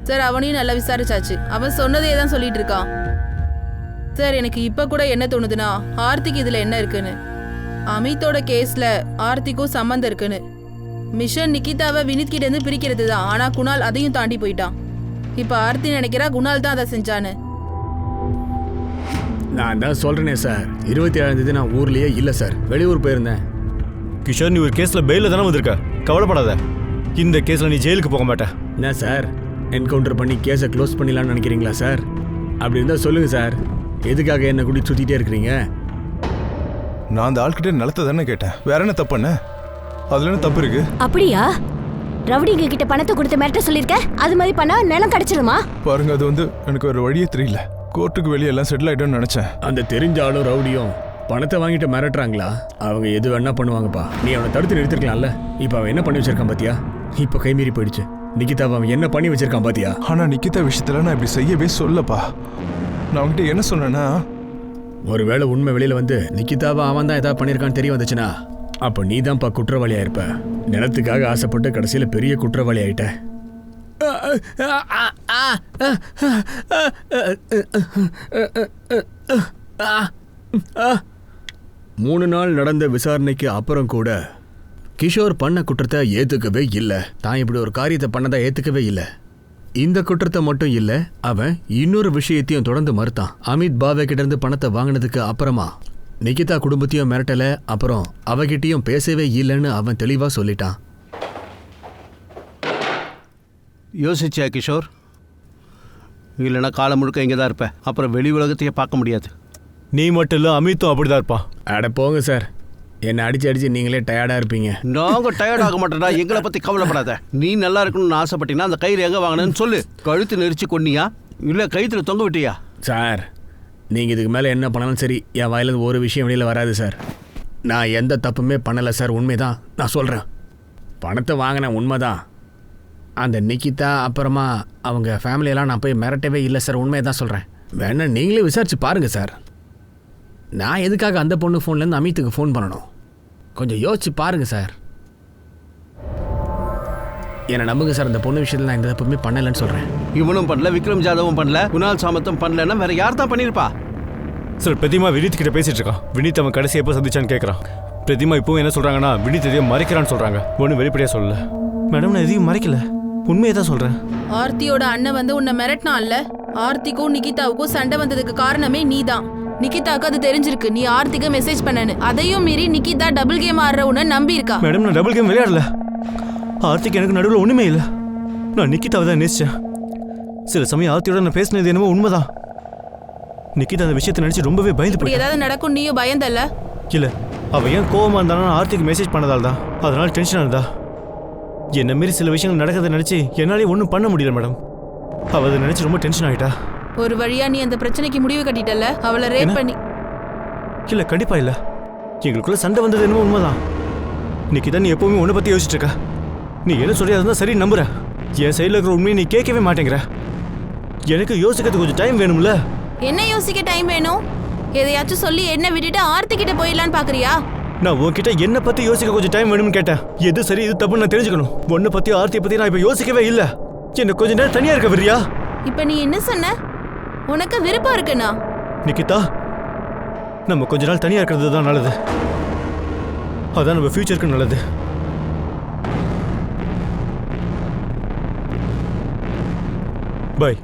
சார், அவனையும் நல்லா விசாரிச்சாச்சு. அவன் சொன்னதே தான் சொல்லிட்டு இருக்கான். சார், எனக்கு இப்ப கூட என்ன தோணுதுன்னா, ஆர்த்திக்கு இதுல என்ன இருக்குன்னு. அமித்தோட கேஸ்ல ஆர்த்திக்கும் சம்பந்தம் இருக்குன்னு. மிஷன் நிகிதாவை வினித் கிட்ட இருந்து பிரிக்கிறது தான். ஆனா குணால் அதையும் தாண்டி போயிட்டான். இப்ப ஆர்த்தி நினைக்கிறா குணால் தான் அதை செஞ்சான்னு. நான் தான் சொல்றேனே சார், 27ஆம் தேதி நான் ஊர்லயே இல்ல சார், வெளியூர் போயிருந்தேன். கிஷோர், நீ ஒரு கேஸ்ல பெயில தானே வந்திருக்க. கவலைப்படாத, இந்த கேஸ்ல நீ ஜெயிலுக்கு போக மாட்ட. என்ன சார், என்கவுண்டர் பண்ணி கேஸை க்ளோஸ் பண்ணிடலாம்னு நினைக்கிறீங்களா சார்? அப்படி இருந்தால் சொல்லுங்க சார், எதுக்காக என்ன கூட்டி சுத்திட்டே இருக்கிறீங்க? நான் அந்த ஆள்கிட்ட நிலத்தை தானே கேட்டேன், வேற என்ன தப்புன்னு? அதுல என்ன தப்பு இருக்கு? அப்படியா? ரவுடிங்க கிட்ட பணத்தை கொடுத்து மிரட்ட சொல்லிருக்க, அது மாதிரி பண்ணா நிலம் கிடைச்சிருமா? பாருங்க, அது எனக்கு ஒரு வழியே தெரியல. கோர்ட்டுக்கு வெளியே எல்லாம் செட்டில் ஆயிட்டோம்னு நினைச்சேன். அந்த தெரிஞ்ச ஆளும் ரவுடியும் பணத்தை வாங்கிட்டு மிரட்டுறாங்களா? அவங்க எது வேணா பண்ணுவாங்கப்பா. நீ அவனை தடுத்து நிறுத்திருக்கலாம்ல. இப்போ அவன் என்ன பண்ணி வச்சிருக்கான் பாத்தியா? இப்போ கைமீறி போயிடுச்சு. நிகிதா அவன் என்ன பண்ணி வச்சிருக்கான் பாத்தியா? ஆனா நிகிதா விஷயத்துல நான் இப்படி செய்யவே சொல்லப்பா. நான் அவன்கிட்ட என்ன சொன்னேன்னா, ஒருவேளை உண்மை வெளியில வந்து நிகிதாவை அவன் தான் ஏதாவது பண்ணியிருக்கான்னு தெரிய வந்துச்சுன்னா, அப்போ நீ தான்ப்பா குற்றவாளியா இருப்ப. நிலத்துக்காக ஆசைப்பட்டு கடைசியில் பெரிய குற்றவாளி ஆயிட்ட. 3 நாள் நடந்த விசாரணைக்கு அப்புறம் கூட கிஷோர் பண்ண குற்றத்தை ஏத்துக்கவே இல்லை. தான் இப்படி ஒரு காரியத்தை பண்ணதை ஏத்துக்கவே இல்லை. இந்த குற்றத்தை மட்டும் இல்ல, அவன் இன்னொரு விஷயத்தையும் தொடர்ந்து மறுத்தான். அமித் பாவே கிட்ட இருந்து பணத்தை வாங்கினதுக்கு அப்புறமா நிகிதா குடும்பத்தையும் மிரட்டல, அப்புறம் அவகிட்டையும் பேசவே இல்லைன்னு அவன் தெளிவா சொல்லிட்டான். யோசிச்சியா கிஷோர்? இல்லைன்னா காலம் முழுக்க இங்கே தான் இருப்பேன். அப்புறம் வெளி உலகத்தையே பார்க்க முடியாது. நீ மட்டும் இல்லை, அமித்தும் அப்படிதான் இருப்பான். அட போங்க சார், என்னை அடிச்சு நீங்களே டயர்டாக இருப்பீங்க. நாங்கள் டயர்ட் ஆக மாட்டேடா, எங்களை பற்றி கவலைப்படாத. நீ நல்லா இருக்கணும்னு ஆசைப்பட்டீங்கன்னா அந்த கயிறு எங்கே வாங்கினேன்னு சொல்லு. கழுத்து நெரிச்சு கொன்னியா இல்லை கயிற்றுல தொங்க விட்டியா? சார், நீங்கள் இதுக்கு மேலே என்ன பண்ணாலும் சரி, என் வாயிலிருந்து ஒரு விஷயம் வெளியில் வராது சார். நான் எந்த தப்புமே பண்ணலை சார், உண்மைதான் நான் சொல்கிறேன். பணத்தை வாங்கினேன் உண்மைதான், அந்த நிக்கிதா அப்புறமா அவங்க ஃபேமிலியெல்லாம் நான் போய் மிரட்டவே இல்லை சார், உண்மையை தான் சொல்கிறேன். வேணா நீங்களே விசாரிச்சு பாருங்கள் சார். நான் எதுக்காக அந்த பொண்ணு ஃபோன்லேருந்து அமித்துக்கு ஃபோன் பண்ணணும்? கொஞ்சம் யோசிச்சு பாருங்கள் சார். என்னை நம்புங்க சார், அந்த பொண்ணு விஷயத்தில் நான் எந்த தப்புமே பண்ணலைன்னு சொல்கிறேன். இவனும் பண்ணல, விக்ரம் ஜாதவும் பண்ணல, குணால் சாமத்தும் பண்ணலன்னா வேற யார் தான் பண்ணியிருப்பா? சார் பிரதிமா வினீத் கிட்ட பேசிட்டு இருக்கான். வினீத் அவன் கடைசி எப்போ சந்திச்சான்னு கேட்குறான். பிரதிமா இப்போவும் என்ன சொல்கிறாங்கன்னா வினீத் எதையும் மறைக்கிறான்னு சொல்கிறாங்க. ஒன்றும் வெளிப்படையாக சொல்லல. மேடம் நான் எதையும் மறைக்கல, உண்மையை தான் சொல்கிறேன். ஆர்த்தியோட அண்ணன் வந்து உன்னை மிரட்டினான்ல, ஆர்த்திக்கும் நிகிதாவுக்கும் சண்டை வந்ததுக்கு காரணமே நீதான். நிகிதாவுக்கு அது தெரிஞ்சிருக்கு நீ ஆர்த்திக்கு மெசேஜ் பண்ணனு. அதையும் மீறி நிகிதா டபுள் கேம் ஆடுற உன்னை நம்பி இருக்கா. மேடம் நான் டபுள் கேம் விளையாடல. ஆர்த்திக்கு எனக்கு நடுவில் ஒன்றுமே இல்லை. நான் நிக்கிதாவை தான் நேசித்தேன். சில சமயம் ஆர்த்தியோட நான் பேசினது என்னமோ உண்மைதான். நிக்கிதா அந்த விஷயத்தை நினச்சி ரொம்பவே பயந்து போய் ஏதாவது நடக்கும் நீயும் பயந்தல்ல? இல்லை, அவள் ஏன் கோவமாக இருந்தாலும் ஆர்த்திக்கு மெசேஜ் பண்ணதால் தான், அதனால டென்ஷனாக இருந்தா. என்ன மாரி சில விஷயங்கள் நடக்கிறத நினச்சி என்னாலே ஒன்றும் பண்ண முடியல மேடம். அவள் அதை நினச்சி ரொம்ப டென்ஷன் ஆகிட்டா. ஒரு வழியா நீ அந்த பிரச்சனைக்கு முடிவு கட்டிட்டல, அவளை ரேப் பண்ணி. இல்லை கண்டிப்பாக இல்லை. எங்களுக்குள்ள சண்டை வந்தது என்னமோ உண்மைதான். நிக்கிதா நீ எப்பவுமே உன்னை பற்றி யோசிச்சுட்டு இருக்கா. நீ என்ன சொல்லி அதுதான் சரி நம்புற. என் சைடில் இருக்கிற உண்மையை நீ கேட்கவே மாட்டேங்கிற. எனக்கு யோசிக்கிறதுக்கு கொஞ்சம் டைம் வேணும்ல. என்ன யோசிக்க டைம் வேணும்? எதையாச்சும் சொல்லி என்ன விட்டுட்டு ஆர்த்தி கிட்ட போயிடலான்னு பாக்குறியா? நான் உன்கிட்ட என்ன பத்தி யோசிக்க கொஞ்சம் டைம் வேணும்னு கேட்டேன். எது சரி இது தப்புன்னு நான் தெரிஞ்சுக்கணும். உன்னை பத்தி ஆர்த்தியை பத்தி நான் இப்ப யோசிக்கவே இல்ல. என்ன கொஞ்ச நேரம் தனியா இருக்க விரியா? இப்ப நீ என்ன சொன்ன? உனக்கு விருப்பம் இருக்குண்ணா? நிக்கிதா, நம்ம கொஞ்ச நாள் தனியா இருக்கிறது தான் நல்லது. அதான் நம்ம ஃபியூச்சருக்கு நல்லது. பை.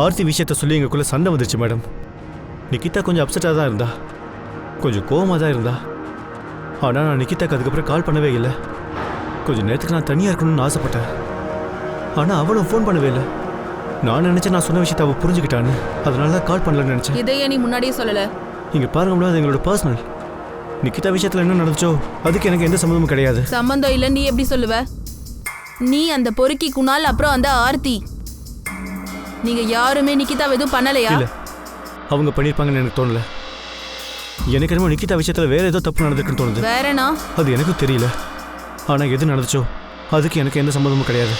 ஆர்த்தி விஷயத்த சொல்லி எங்களுக்குள்ள சண்டை வந்துருச்சு மேடம். நிக்கிதா கொஞ்சம் அப்செட்டாக தான் இருந்தா, கொஞ்சம் கோவமாக தான் இருந்தா. ஆனால் நான் நிக்கிதாக்கு அதுக்கப்புறம் கால் பண்ணவே இல்லை. கொஞ்சம் நேரத்துக்கு நான் தனியாக இருக்கணும்னு ஆசைப்பட்டேன். ஆனால் அவளும் ஃபோன் பண்ணவே இல்லை. நான் நினச்சேன் நான் சொன்ன விஷயத்தை அவள் புரிஞ்சுக்கிட்டான்னு, அதனால தான் கால் பண்ணலன்னு நினச்சேன். இதையே நீ முன்னாடியே சொல்லலை? இங்கே பாருங்க, அது எங்களோட பர்சனல். நிக்கிதா விஷயத்தில் என்ன நடந்துச்சோ அதுக்கு எனக்கு எந்த சம்மந்தமும் கிடையாது. சம்மந்தம் இல்லை நீ எப்படி சொல்லுவ? நீ அந்த பொறுக்கி குணால் அப்புறம் அந்த ஆர்த்தி, நீங்க யாருமே நிக்கிதா எதுவும் பண்ணலையா? இல்ல, அவங்க பண்ணிருப்பாங்கன்னு எனக்கு தோணல. எனக்கு என்னமோ நிக்கிதா விஷயத்துல வேற ஏதோ தப்பு நடந்திருக்குன்னு தோணுது. வேறனா? அது எனக்கு தெரியல. ஆனா எது நடந்துச்சோ அதுக்கு எனக்கு எந்த சம்மந்தமும் கிடையாது.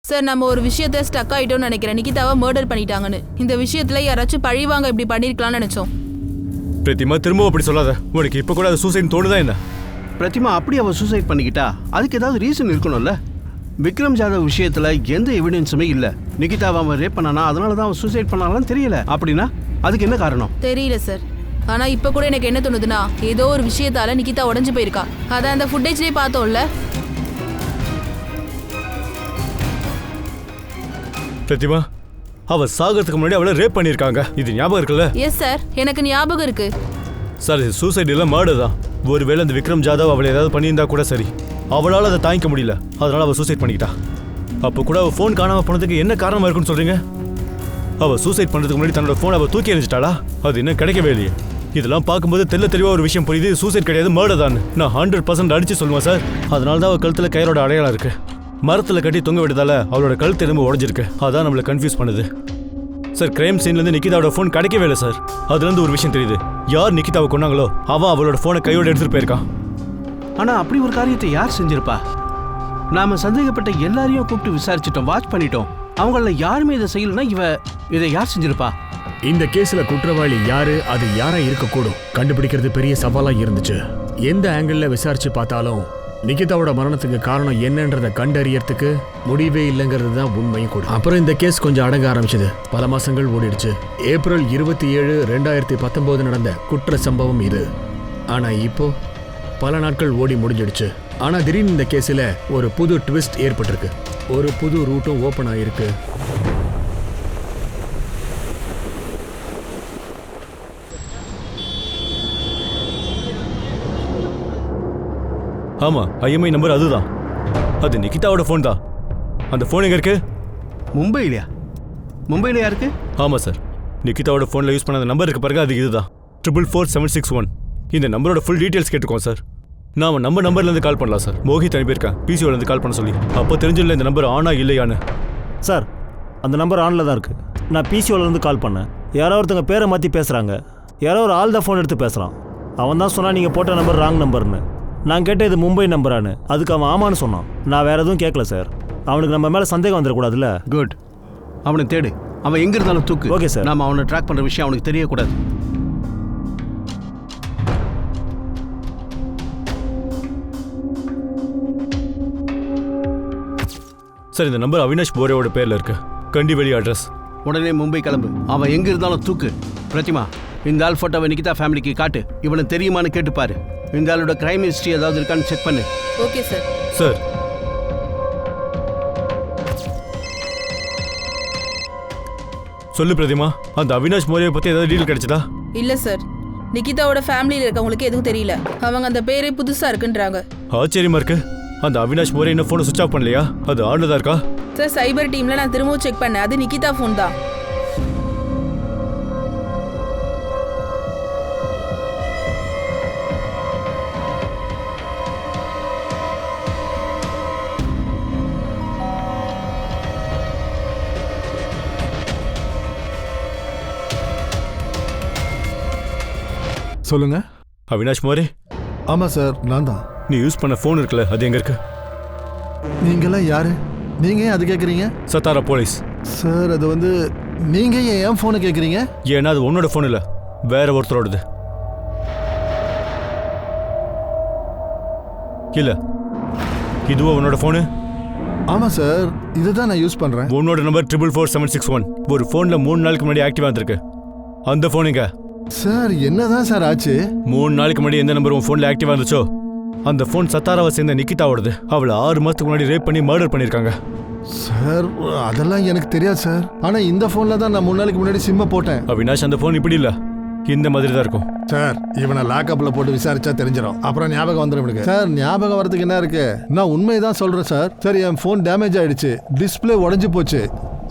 சார், நம்ம ஒரு விஷயத்த ஸ்டக் ஆயிட்டோம்னு நினைக்கிறேன். நிகிதாவை மர்டர் பண்ணிட்டாங்கன்னு. இந்த விஷயத்துல யாராச்சும் பழிவாங்க இப்படி பண்ணிருக்கலாம்னு நினைச்சோம். பிரதிமா திரும்ப அப்படி சொல்லாத. உனக்கு இப்ப கூட அது சூசைட் தோணுதா என்ன? பிரதிமா அப்படி அவ சூசைட் பண்ணிக்கிட்டா அதுக்கு ஏதாவது ரீசன் இருக்கணும்ல. விக்ரம் ஜாதவ் விஷயத்துல எந்த எவிடன்ஸுமே இல்ல. நிகிதாவை அவன் ரேப் பண்ணானா அதனால தான் அவன் சூசைட் பண்ணாலும் தெரியல. அப்படின்னா அதுக்கு என்ன காரணம் தெரியல சார். ஆனா இப்ப கூட எனக்கு என்ன தோணுதுன்னா ஏதோ ஒரு விஷயத்தால நிகிதா உடஞ்சு போயிருக்கா. அதான் அந்த ஃபுட்டேஜ்லயே பார்த்தோம்ல. பிரதிமா, அவ சாகிறதுக்கு முன்னாடி அவளை ரேப் பண்ணிருக்காங்க. இது ஞாபகம் இருக்குல்ல? எஸ் சார், எனக்கு ஞாபகம் இருக்கு. சார் இது சூசைட் இல்ல, மர்டர் தான். ஒருவேளை அந்த விக்ரம் ஜாதவ் அவளை ஏதாவது பண்ணியிருந்தா கூட சரி, அவளால் அதை தாங்கிக்க முடியல, அதனால அவள் சூசைட் பண்ணிக்கிட்டா. அப்போ கூட அவள் ஃபோன் காணாமல் போனதுக்கு என்ன காரணமாக இருக்குன்னு சொல்றீங்க? அவள் சூசைட் பண்ணுறதுக்கு முன்னாடி தன்னோட ஃபோனை அவள் தூக்கி எறிஞ்சிட்டாளா? அது இன்னும் கிடைக்கவே இல்லையே. இதெல்லாம் பார்க்கும்போது தெளிவாக ஒரு விஷயம் புரியுது, சூசைட் கிடையாது, மர்டர் தான். நான் 100% அடிச்சு சொல்லுவேன் சார். அதனால தான் அவள் கழுத்தில் கயிறோட அடையாளம் இருக்கு. மரத்தில் கட்டி தொங்க விட்டதால அவளோட கழுத்து எலும்பு உடஞ்சிருக்கு. அதான் நம்மளை கன்ஃபியூஸ் பண்ணுது சார். கிரைம் சீன்லேருந்து நிக்கிதாவோட ஃபோன் கிடைக்கவே இல்லை சார். அதுலேருந்து ஒரு விஷயம் தெரியுது, யார் நிக்கிதாவை கொண்டாங்களோ அவன் அவளோட ஃபோனை கையோட எடுத்துகிட்டு போயிருக்கான். ஆனால் அப்படி ஒரு காரியத்தை யார் செஞ்சிருப்பா? நாம சந்தேகப்பட்ட எல்லாரையும் கூப்பிட்டு விசாரிச்சிட்டோம், வாட்ச் பண்ணிட்டோம். அவங்கள யாருமே இதை செய்யலன்னா இதை யார் செஞ்சிருப்பா? இந்த கேஸ்ல குற்றவாளி யாரு, அது யாரா இருக்கக்கூடும், கண்டுபிடிக்கிறது பெரிய சவாலா இருந்துச்சு. எந்த ஆங்கிள் விசாரிச்சு பார்த்தாலும் நிகிதாவோட மரணத்துக்கு காரணம் என்னன்றதை கண்டறியறதுக்கு முடிவே இல்லைங்கிறது தான் உண்மையும் கூட. அப்புறம் இந்த கேஸ் கொஞ்சம் அடங்க ஆரம்பிச்சது. பல மாசங்கள் ஓடிடுச்சு. ஏப்ரல் 27, 2019 நடந்த குற்ற சம்பவம் இது. ஆனா இப்போ பல நாட்கள் ஓடி முடிஞ்சிடுச்சு. ஆனா திடீர்னு இந்த கேஸில் ஒரு புது ட்விஸ்ட் ஏற்பட்டிருக்கு. ஒரு புது ரூட்டும் ஓப்பன் ஆயிருக்கு. ஆமா, ஐஎம்ஐ நம்பர் அதுதான். அது நிகிதாவோட ஃபோன் தான். அந்த ஃபோன் எங்க இருக்கு? மும்பையிலையா? மும்பையிலையா இருக்கு? ஆமா சார், நிகிதாவோட ஃபோனில் யூஸ் பண்ண அந்த நம்பர் இருக்கு பாருங்க, அது இதுதான் 44761. இந்த நம்பரோட ஃபுல் டீட்டெயில்ஸ் கேட்டுக்கோம் சார். நாம நம்ம நம்பர்லேருந்து கால் பண்ணலாம் சார். மோஹித் அனுப்பியிருக்கேன் பிசிஓலேருந்து கால் பண்ண சொல்லி. அப்போ தெரிஞ்சிடல இந்த நம்பர் ஆனா இல்லையான்னு. சார், அந்த நம்பர் ஆனில் தான் இருக்குது. நான் பிசிஓலேருந்து கால் பண்ணேன். யாரோ ஒருத்தங்க பேரை மாற்றி பேசுகிறாங்க. யாரோ ஒரு ஆள் தான் ஃபோன் எடுத்து பேசுகிறான். அவன் தான் சொன்னான் நீங்கள் போட்ட நம்பர் ராங் நம்பர்னு. நான் கேட்டேன் இது மும்பை நம்பரானு. அதுக்கு அவன் ஆமான்னு சொன்னான். நான் வேறு எதுவும் கேட்கல சார். அவனுக்கு நம்ம மேலே சந்தேகம் வந்துடக்கூடாதுல்ல. குட். அவனை தேடு. அவன் எங்கே இருந்தாலும் தூக்கு. Okay sir. நம்ம அவனை ட்ராக் பண்ணுற விஷயம் அவனுக்கு தெரியக்கூடாது. சார், இந்த நம்பர் அவினாஷ் போரேவோட பேரில் இருக்கு. கண்டிவெளி அட்ரஸ். உடனே மும்பை கிளம்பு. அவன் எங்கே இருந்தாலும் தூக்கு. பிரதிமா, இந்த ஆள் ஃபோட்டோவை நிகிதா ஃபேமிலிக்கு காட்டு. இவனை தெரியுமான்னு கேட்டுப்பாரு. இந்த ஆளோட கிரைம் ஹிஸ்ட்ரி ஏதாவது இருக்கான்னு செக் பண்ணு. Okay sir. சார், சொல்லு பிரதிமா, அந்த அவினாஷ் மோரியை பற்றி ஏதாவது டீல் கிடைச்சதா? இல்ல சார், நிகிதாவோட ஃபேமிலியில் இருக்கவங்களுக்கு எதுவும் தெரியல. அவங்க அந்த பேரே புதுசா இருக்குன்றாங்க. ஆச்சரியமா இருக்கு. அந்த அவினாஷ் மோரே இன்னும் ஃபோனை சுவிச் ஆஃப் பண்ணலையா? அது ஆன்ல தான் இருக்கா? சார், சைபர் டீம்ல நான் திரும்பவும் செக் பண்ணேன். அது நிகிதா ஃபோன் தான். சொல்லுங்க. அவினாஷ் மோரே? ஆமா சார், நான் தான். நீ யூஸ் பண்ண ஃபோன் இருக்குல்ல, அது எங்க இருக்கு? நீங்களாம் யாரு? நீங்க ஏன் அது கேட்குறீங்க? சத்தாரா போலீஸ். சார், அது வந்து நீங்க ஏன் ஃபோனை கேட்குறீங்க? ஏன்னா அது உன்னோட ஃபோன் இல்லை, வேற ஒருத்தரோடது. இல்ல, இதுவோ உன்னோட ஃபோனு? ஆமா சார், இதுதான் நான் யூஸ் பண்றேன். உன்னோட நம்பர் 44761 ஒரு ஃபோன்ல 3 நாளுக்கு முன்னாடி ஆக்டிவா இருந்திருக்கு. அந்த ஃபோனுங்க. சார், என்னதான் சார் ஆச்சு? 3 நாளுக்கு முன்னாடி எந்த நம்பர் உன் ஃபோன்ல ஆக்டிவா இருந்துச்சோ அந்த ஃபோன் சத்தாராவை சேர்ந்த நிகிதாவோடது. அவளை 6 மாசத்துக்கு முன்னாடி ரேப் பண்ணி மர்டர் பண்ணியிருக்காங்க. சார், அதெல்லாம் எனக்கு தெரியாது சார். ஆனா இந்த ஃபோன்ல தான் நான் 3 நாளைக்கு முன்னாடி சிம்மை போட்டேன். அவினாஷ், அந்த ஃபோன் இப்படி இல்ல, இந்த மாதிரி தான் இருக்கும். சார், இவனை லாக்அப்ல போட்டு விசாரிச்சா தெரிஞ்சிடும். அப்புறம் ஞாபகம் வந்துடும் எனக்கு. சார், ஞாபகம் வரதுக்கு என்ன இருக்கு? நான் உண்மைதான் சொல்றேன் சார். சரி, என் ஃபோன் டேமேஜ் ஆயிடுச்சு. டிஸ்பிளே உடஞ்சி போச்சு.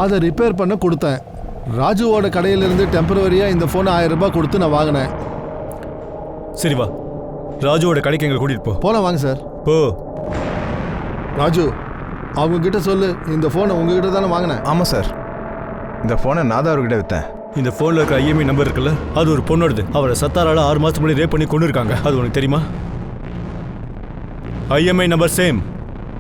அதை ரிப்பேர் பண்ண கொடுத்தேன். ராஜுவோட கடையிலிருந்து டெம்பரவரியா இந்த ஃபோனை 1000 ரூபாய் கொடுத்து நான் வாங்கினேன். சரி வா, ராஜுவோட கடைக்கு எங்களை கூட்டிட்டு போ. போலாம் வாங்க சார். போ. ராஜு, அவங்க கிட்ட சொல்லு, இந்த ஃபோனை உங்ககிட்ட தானே வாங்கினேன். ஆமாம் சார், இந்த ஃபோனை நான் தான் அவர்கிட்ட விற்றேன். இந்த ஃபோனில் இருக்க ஐஎம்ஐ நம்பர் இருக்குல்ல, அது ஒரு பொண்ணோடது. அவரை சத்தாரால 6 மாதத்துக்கு முன்னாடி ரேப் பண்ணி கொண்டு இருக்காங்க. அது உனக்கு தெரியுமா? ஐஎம்ஐ நம்பர் சேம்,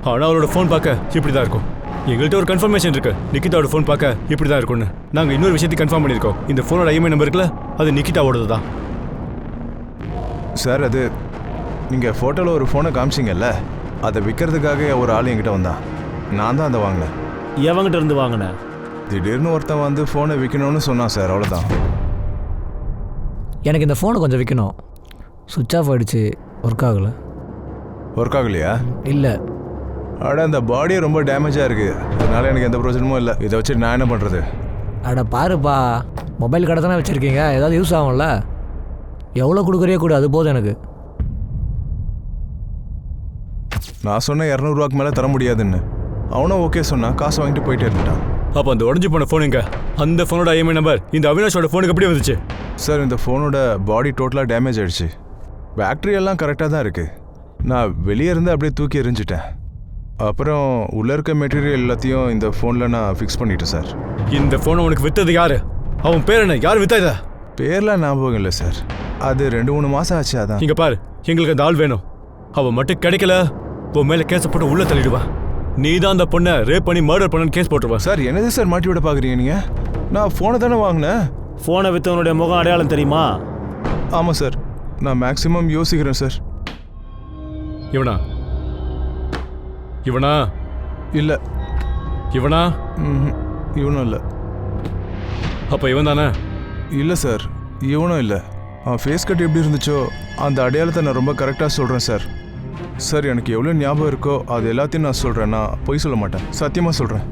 ஆனால் அவரோட ஃபோன் பார்க்க இப்படி தான் இருக்கும். எங்கள்கிட்ட ஒரு கன்ஃபர்மேஷன் இருக்கு, நிகிதாவோட ஃபோன் பார்க்க இப்படி தான் இருக்கும்னு. நாங்கள் இன்னொரு விஷயத்தையும் கன்ஃபார்ம் பண்ணியிருக்கோம். இந்த ஃபோனோட ஐஎம்ஐ நம்பர் இருக்குல்ல, அது நிகிதாவோடது தான். சார், அது நீங்கள் ஃபோட்டோவில் ஒரு ஃபோனை காமிச்சிங்கல்ல, அதை விற்கிறதுக்காக ஒரு ஆள் என்கிட்ட வந்தான். நான் தான் அதை வாங்கினேன். எவங்கிட்ட இருந்து வாங்கினேன்? திடீர்னு ஒருத்தன் வந்து ஃபோனை விற்கணும்னு சொன்னான் சார், அவ்வளோதான். எனக்கு இந்த ஃபோனை கொஞ்சம் விற்கணும். சுவிட்ச் ஆஃப் ஆகிடுச்சு, ஒர்க் ஆகலை. ஒர்க் ஆகலையா? இல்லை. அட, அந்த பாடியே ரொம்ப டேமேஜாக இருக்குது. அதனால எனக்கு எந்த பிரச்சனமும் இல்லை. இதை வச்சு நான் என்ன பண்ணுறது? அட பாருப்பா, மொபைல் கடை தானே வச்சுருக்கீங்க, ஏதாவது யூஸ் ஆகும்ல. எவ்வளோ கொடுக்குறியோ கூட, அது போதும் எனக்கு. நான் சொன்ன 200 ரூபாய்க்கு மேலே தர முடியாதுன்னு. அவனும் ஓகே சொன்னான். காசு வாங்கிட்டு போயிட்டே இருந்துட்டான். அப்போ அந்த உடஞ்சி போன ஃபோன் எங்க? அந்த ஃபோனோட ஐஎம்ஐ நம்பர் இந்த அவினாஷோட ஃபோனுக்கு எப்படி வந்துச்சு? சார், இந்த ஃபோனோட பாடி டோட்டலாக டேமேஜ் ஆயிடுச்சு. பேட்டரி எல்லாம் கரெக்டாக தான் இருக்குது. நான் வெளியே இருந்து அப்படியே தூக்கி எறிஞ்சிட்டேன். அப்புறம் உள்ளே இருக்க மெட்டீரியல் எல்லாத்தையும் இந்த ஃபோனில் நான் ஃபிக்ஸ் பண்ணிட்டேன் சார். இந்த ஃபோனை உனக்கு விற்றது யாரு? அவன் பேர் என்ன? யார் வித்தா இதை? பேர்லாம் ஞாபகம் இல்லை சார். அது 2-3 மாதம் ஆச்சு. அதான். இங்கே பாரு, எங்களுக்கு அந்த ஆள் வேணும். அவன் மட்டும் கிடைக்கல, உன் மேலே கேஸை போட்டு உள்ளே தள்ளிடுவான். நீ தான் அந்த பொண்ணை ரேப் பண்ணி மர்டர் பண்ணு கேஸ் போட்டுருவான். சார், என்னது சார் மாட்டி விட பார்க்குறீங்க நீங்கள்? நான் ஃபோனை தானே வாங்கினேன். ஃபோனை விற்றவனுடைய முகம் அடையாளம் தெரியுமா? ஆமாம் சார், நான் மேக்ஸிமம் யோசிக்கிறேன் சார். இவனா இவனா இல்லை. இவனா? இவனும் இல்லை. அப்போ இவன் தானே? இல்லை சார், இவனும் இல்லை. அவன் ஃபேஸ் கட் எப்படி இருந்துச்சோ அந்த அடையாளத்தை நான் ரொம்ப கரெக்டாக சொல்கிறேன் சார். சார், எனக்கு எவ்வளோ ஞாபகம் இருக்கோ அது எல்லாத்தையும் நான் சொல்கிறேன். நான் பொய் சொல்ல மாட்டேன், சத்தியமாக சொல்கிறேன்.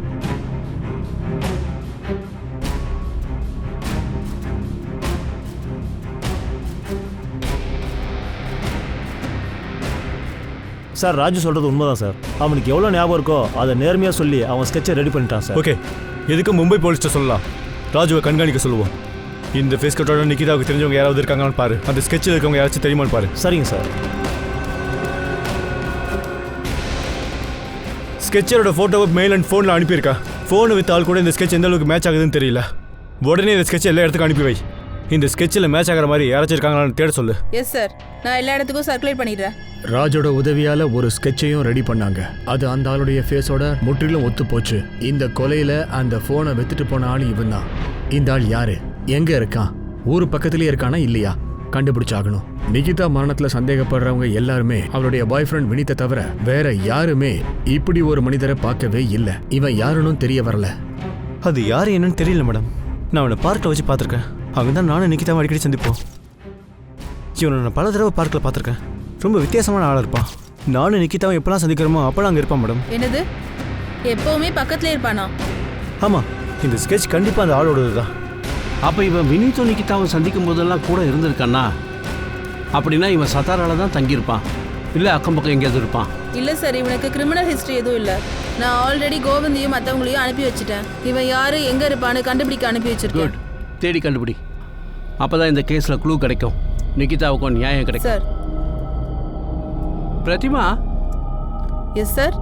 சார் ராஜு சொல்கிறது உண்மைதான் சார். அவனுக்கு எவ்வளோ ஞாபகம் இருக்கோ அதை நேர்மையாக சொல்லி அவன் ஸ்கெட்சை ரெடி பண்ணிட்டான் சார். ஓகே, எதுக்கு மும்பை போலீஸ்ட்ட சொல்லலாம். ராஜுவை கண்காணிக்க சொல்லுவோம். இந்த ஃபேஸ் கட்டோட நிக்கிதாவுக்கு தெரிஞ்சவங்க யாராவது இருக்காங்கன்னு பாரு. அந்த ஸ்கெட்சில் இருக்கவங்க யாராச்சும் தெரியுமான்னு பாரு. சரிங்க சார். ஸ்கெட்சரோட ஃபோட்டோவை மெயில் அண்ட் ஃபோனில் அனுப்பியிருக்கா. ஃபோனை வித் ஆள் கூட இந்த ஸ்கெட்ச் எந்த அளவுக்கு மேட்ச் ஆகுதுன்னு தெரியல. உடனே இந்த ஸ்கெட்ச் எல்லா இடத்துக்கும் அனுப்பி வை. இந்த ஸ்கெட்சில் மேட்ச் ஆகிற மாதிரி யாராச்சும் இருக்காங்களான்னு தேட சொல்லு. எஸ் சார், நான் எல்லா இடத்துக்கும் சர்க்குலேட் பண்ணிடுறேன். ராஜோட உதவியால ஒரு ஸ்கெட்சையும் ரெடி பண்ணாங்க. அது அந்த ஆளுடைய ஃபேஸோட முற்றிலும் ஒத்து போச்சு. இந்த கொலையில அந்த போனை வித்துட்டு போன ஆள் இவன் தான். இந்த ஆள் யாரு, எங்க இருக்கான், ஊரு பக்கத்துலயே இருக்கானா இல்லையா கண்டுபிடிச்சாகணும். நிகிதா மரணத்துல சந்தேகப்படுறவங்க எல்லாருமே அவளுடைய பாய் ஃப்ரெண்ட் வினித்தை தவிர வேற யாருமே இப்படி ஒரு மனிதரை பார்க்கவே இல்லை. இவன் யாருன்னு தெரிய வரல. அது யார் என்னன்னு தெரியல மேடம். நான் அவனை பார்க்கில் வச்சு பார்த்துருக்கேன். அவங்க தான் நானும் நிக்கிதாவும் அடிக்கடி சந்திப்போம். இவனை நான் பல தடவை பார்க்கில் பார்த்துருக்கேன். ரொம்ப வித்தியாசமான ஆளாக இருப்பான். நானும் நிக்கிதாவும் எப்போலாம் சந்திக்கிறோமோ அப்போலாம் அங்கே இருப்பான் மேடம். என்னது, எப்பவுமே பக்கத்துல இருப்பானா? ஆமாம், இந்த ஸ்கெட்ச் கண்டிப்பாக அந்த ஆளோடது தான். அப்போ இவன் வினீத்தும் நிக்கிதாவும் சந்திக்கும் போதெல்லாம் கூட இருந்திருக்கானா? அப்படின்னா இவன் சத்தாரால தான் தங்கியிருப்பான், இல்லை அக்கம் பக்கம் எங்கேயாவது இருப்பான். இல்ல சார், இவனுக்கு கிரிமினல் ஹிஸ்டரி எதுவும் இல்ல. நான் ஆல்ரெடி கோவிந்தையும் மற்றவங்களையும் அனுப்பி வச்சுட்டேன். இவன் யாரு எங்க இருப்பான்னு கண்டுபிடிக்க அனுப்பி வச்சிருக்கேன். குட், தேடி கண்டுபிடி. அப்பதான் இந்த கேஸ்ல க்ளூ கிடைக்கும், நிகிதாவுக்கும் நியாயம் கிடைக்கும். சார். பிரதிமா. Yes sir.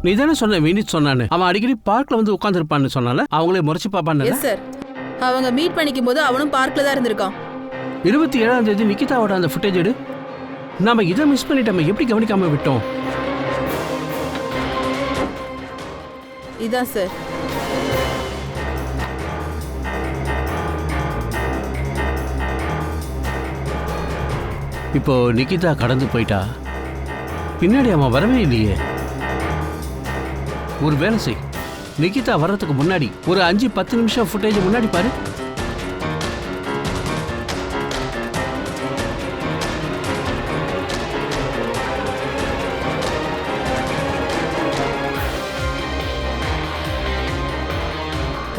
நீ தானே சொன்ன வினித் சொன்னான்னு. அவன் அடிக்கடி பார்க்ல வந்து உட்காந்துருப்பான்னு சொன்னால அவங்களே முறைச்சு பார்ப்பான்னு. எஸ் சார், அவங்க மீட் பண்ணிக்கும் போது அவனும் பார்க்ல தான் இருந்திருக்கான். 27ஆம் தேதி நிகிதாவோட அந்த ஃபுட்டேஜ் எடு. நாம இதை மிஸ் பண்ணிட்டோம், எப்படி கவனிக்காம விட்டோம்? இதான் சார். இப்போ நிகிதா கடந்து போயிட்டா, பின்னாடி அவன் வரவே இல்லையே. ஒரு வேலை செய், நிகிதா வர்றதுக்கு முன்னாடி ஒரு 5-10 நிமிஷம் ஃபுட்டேஜ் முன்னாடி பாரு.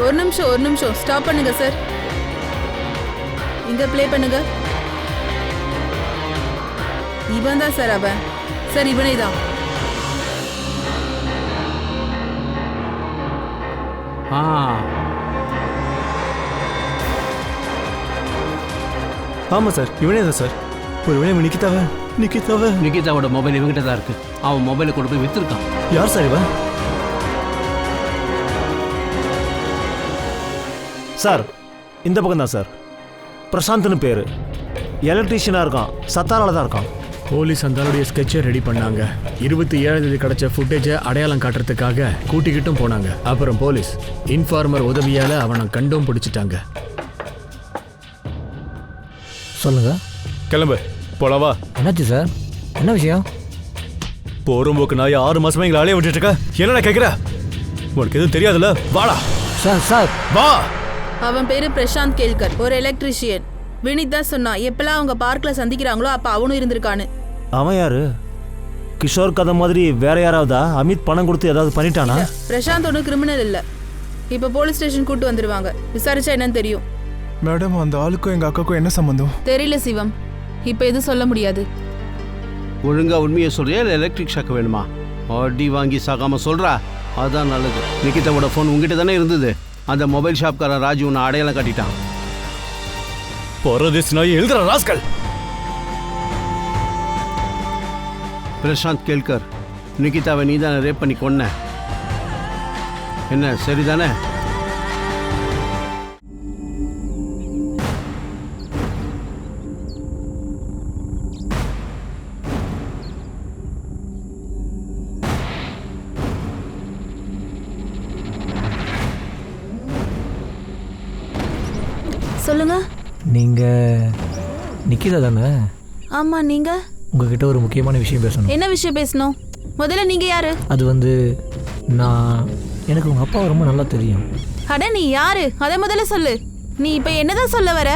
ஒரு நிமிஷம் ஸ்டாப் பண்ணுங்க சார். இங்க ப்ளே பண்ணுங்க. இவன் தான் சார் அவன். சார் இவனே தான். ஆமாம் சார், இவனே தான் சார். ஒரு வேளை நிகிதாவோட மொபைல் இவங்கிட்ட தான் இருக்கு. அவன் மொபைலை கொண்டு போய் வித்துருக்கான். யார் சார் இவன்? சார் இந்த பக்கம் தான் சார். பிரசாந்த்னு பேர், எலக்ட்ரீஷியனாக இருக்கான், சத்தாரால தான் இருக்கான். போலீஸ் அந்த ஆளுடைய ஸ்கெட்சை ரெடி பண்ணாங்க. 27ஆம் தேதி கிடைச்ச ஃபுட்டேஜை அடையாளம் காட்டுறதுக்காக கூட்டிக்கிட்டும் போனாங்க. அப்புறம் போலீஸ் இன்ஃபார்மர் உதவியால அவனை கண்டும் பிடிச்சிட்டாங்க. சொல்லுங்க. கிளம்பு, போலவா. என்னாச்சு சார், என்ன விஷயம்? போறம்போக்கு நாய் 6 மாசமா எங்களை அலைய விட்டுட்டு இருக்க. என்னடா கேட்குற? உனக்கு எதுவும் தெரியாதுல்ல? வாடா. சார் வா. அவன் பேரு பிரசாந்த் கேல்கர், ஒரு எலக்ட்ரிஷியன். வினித் தான் சொன்னான், எப்பெல்லாம் அவங்க பார்க்ல சந்திக்கிறாங்களோ அப்ப அவனும் இருந்திருக்கான்னு. அவன் யாரு? கிஷோர் கதை மாதிரி வேற யாராவதா? அமித் பணம் கொடுத்து ஏதாவது பண்ணிட்டானா? பிரசாந்த் ஒன்றும் கிரிமினல் இல்ல. இப்ப போலீஸ் ஸ்டேஷன் கூட்டு வந்துருவாங்க, விசாரிச்சா என்னன்னு தெரியும். மேடம், அந்த ஆளுக்கும் எங்க அக்காவுக்கும் என்ன சம்பந்தம்? தெரியல சிவம், இப்ப எதுவும் சொல்ல முடியாது. ஒழுங்கா உண்மையை சொல்றியா இல்லை எலக்ட்ரிக் ஷாக் வேணுமா? அடி வாங்கி சாகாம சொல்றா, அதான் நல்லது. நிகிதாவோட ஃபோன் உங்ககிட்ட தானே இருந்தது. அந்த மொபைல் ஷாப்காரன் ராஜு உன்னை அடையாளம் காட்டிட்டான். எழுதுற ராஸ்கல். பிரசாந்த் கேல்கர், நிகிதாவை நீ தானே ரேப் பண்ணி கொன்ன, என்ன சரிதானே? சொல்லுங்க. நீங்க நிக்கிதா தானே? ஆமா, நீங்க? உங்ககிட்ட ஒரு முக்கியமான விஷயம் பேசணும். என்ன விஷயம் பேசணும்? முதல்ல நீங்க யாரு? அது வந்து எனக்கு உங்கள் அப்பாவை ரொம்ப நல்லா தெரியும். அட நீ யாரு அதை முதல்ல சொல்லு. நீ இப்ப என்னதான் சொல்ல வர?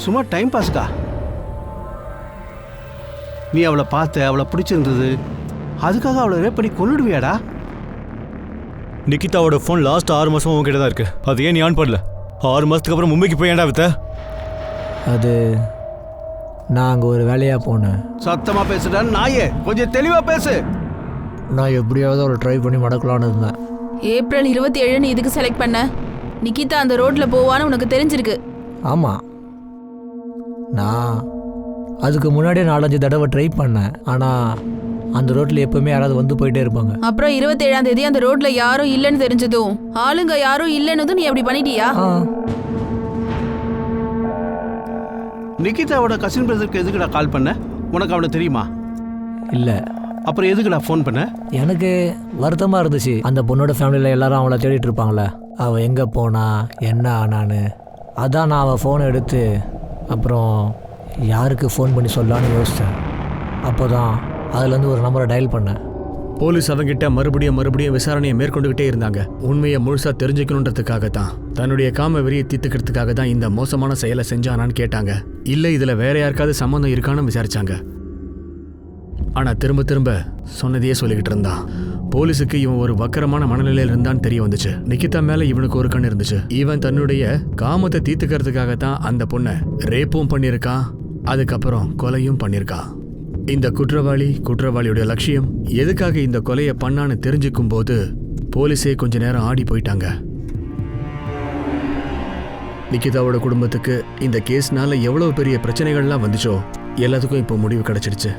சும்மா டைம் பாஸ்க்கா. நீ அவளை பார்த்த, அவளை பிடிச்சிருந்தது, அதுக்காக அவளை ரேப் பண்ணி கொன்னுடுவியாடா? நிக்கிதாவோட ஃபோன் லாஸ்ட் 6 மாசமா உங்ககிட்ட தான் இருக்கு. அது ஏன் நீ ஆன் பண்ணல? 6 மாசத்துக்கு அப்புறம் மும்பைக்கு போய் ஏன்டா வித்த? அது நான் அங்கே ஒரு வேலையாக போனேன். சத்தமாக பேசுடா நாயே, கொஞ்சம் தெளிவாக பேசு. நான் எப்படியாவது அவளை ட்ரை பண்ணி மடக்கலான்னு இருந்தேன். ஏப்ரல் 27 நீ இதுக்கு செலக்ட் பண்ண? நிக்கிதா அந்த ரோட்ல போவான்னு உனக்கு தெரிஞ்சிருக்கு. ஆமாம், நான் அதுக்கு முன்னாடியே 4-5 தடவை ட்ரை பண்ணேன். ஆனால் அந்த ரோட்டில் எப்பவுமே யாராவது வந்து போயிட்டே இருப்பாங்க. அப்புறம் 27ஆம் தேதி அந்த ரோட்ல யாரும் இல்லைன்னு தெரிஞ்சதும், ஆளுங்க யாரும் இல்லைன்னு நீ அப்படி பண்ணிட்டியா? நிக்கிதாவோட கசின் பிரதருக்கு எதுக்குடா கால் பண்ண? உனக்கு அவனை தெரியுமா? இல்லை. அப்புறம் எதுக்குடா ஃபோன் பண்ண? எனக்கு வருத்தமாக இருந்துச்சு. அந்த பொண்ணோட ஃபேமிலியில் எல்லாரும் அவளை தேடிட்டு இருப்பாங்களே, அவள் எங்கே போனா என்ன ஆனான்னு. அதான் நான் அவள் ஃபோனை எடுத்து அப்புறம் யாருக்கு ஃபோன் பண்ணி சொல்லலான்னு யோசித்தேன். அப்போ தான் அதுலேருந்து ஒரு நம்பரை டயல் பண்ணேன். போலீஸ் அவங்கிட்ட மறுபடியும் விசாரணையை மேற்கொண்டுகிட்டே இருந்தாங்க. உண்மையை முழுசா தெரிஞ்சுக்கணுன்றதுக்காக தான், தன்னுடைய காம வெறியை தீர்த்துக்கிறதுக்காக தான் இந்த மோசமான செயலை செஞ்சானான்னு கேட்டாங்க. இல்லை இதில் வேற யாருக்காவது சம்மந்தம் இருக்கான்னு விசாரிச்சாங்க. ஆனால் திரும்ப சொன்னதையே சொல்லிக்கிட்டு இருந்தான். போலீஸுக்கு இவன் ஒரு வக்கரமான மனநிலையில் இருந்தான்னு தெரிய வந்துச்சு. நிக்கிதா மேல இவனுக்கு ஒரு கண் இருந்துச்சு. இவன் தன்னுடைய காமத்தை தீர்த்துக்கிறதுக்காக தான் அந்த பொண்ணை ரேப்பும் பண்ணியிருக்கான், அதுக்கப்புறம் கொலையும் பண்ணியிருக்கான். இந்த குற்றவாளியோட லட்சியம் எதுக்காக இந்த கொலையை பண்ணான்னு தெரிஞ்சுக்கும் போது போலீஸே கொஞ்ச நேரம் ஆடி போயிட்டாங்க. நிக்கிதாவோட குடும்பத்துக்கு இந்த கேஸ்னால எவ்வளவு பெரிய பிரச்சனைகள்லாம் வந்துச்சோ எல்லாத்துக்கும் இப்போ முடிவு கிடைச்சிடுச்சு.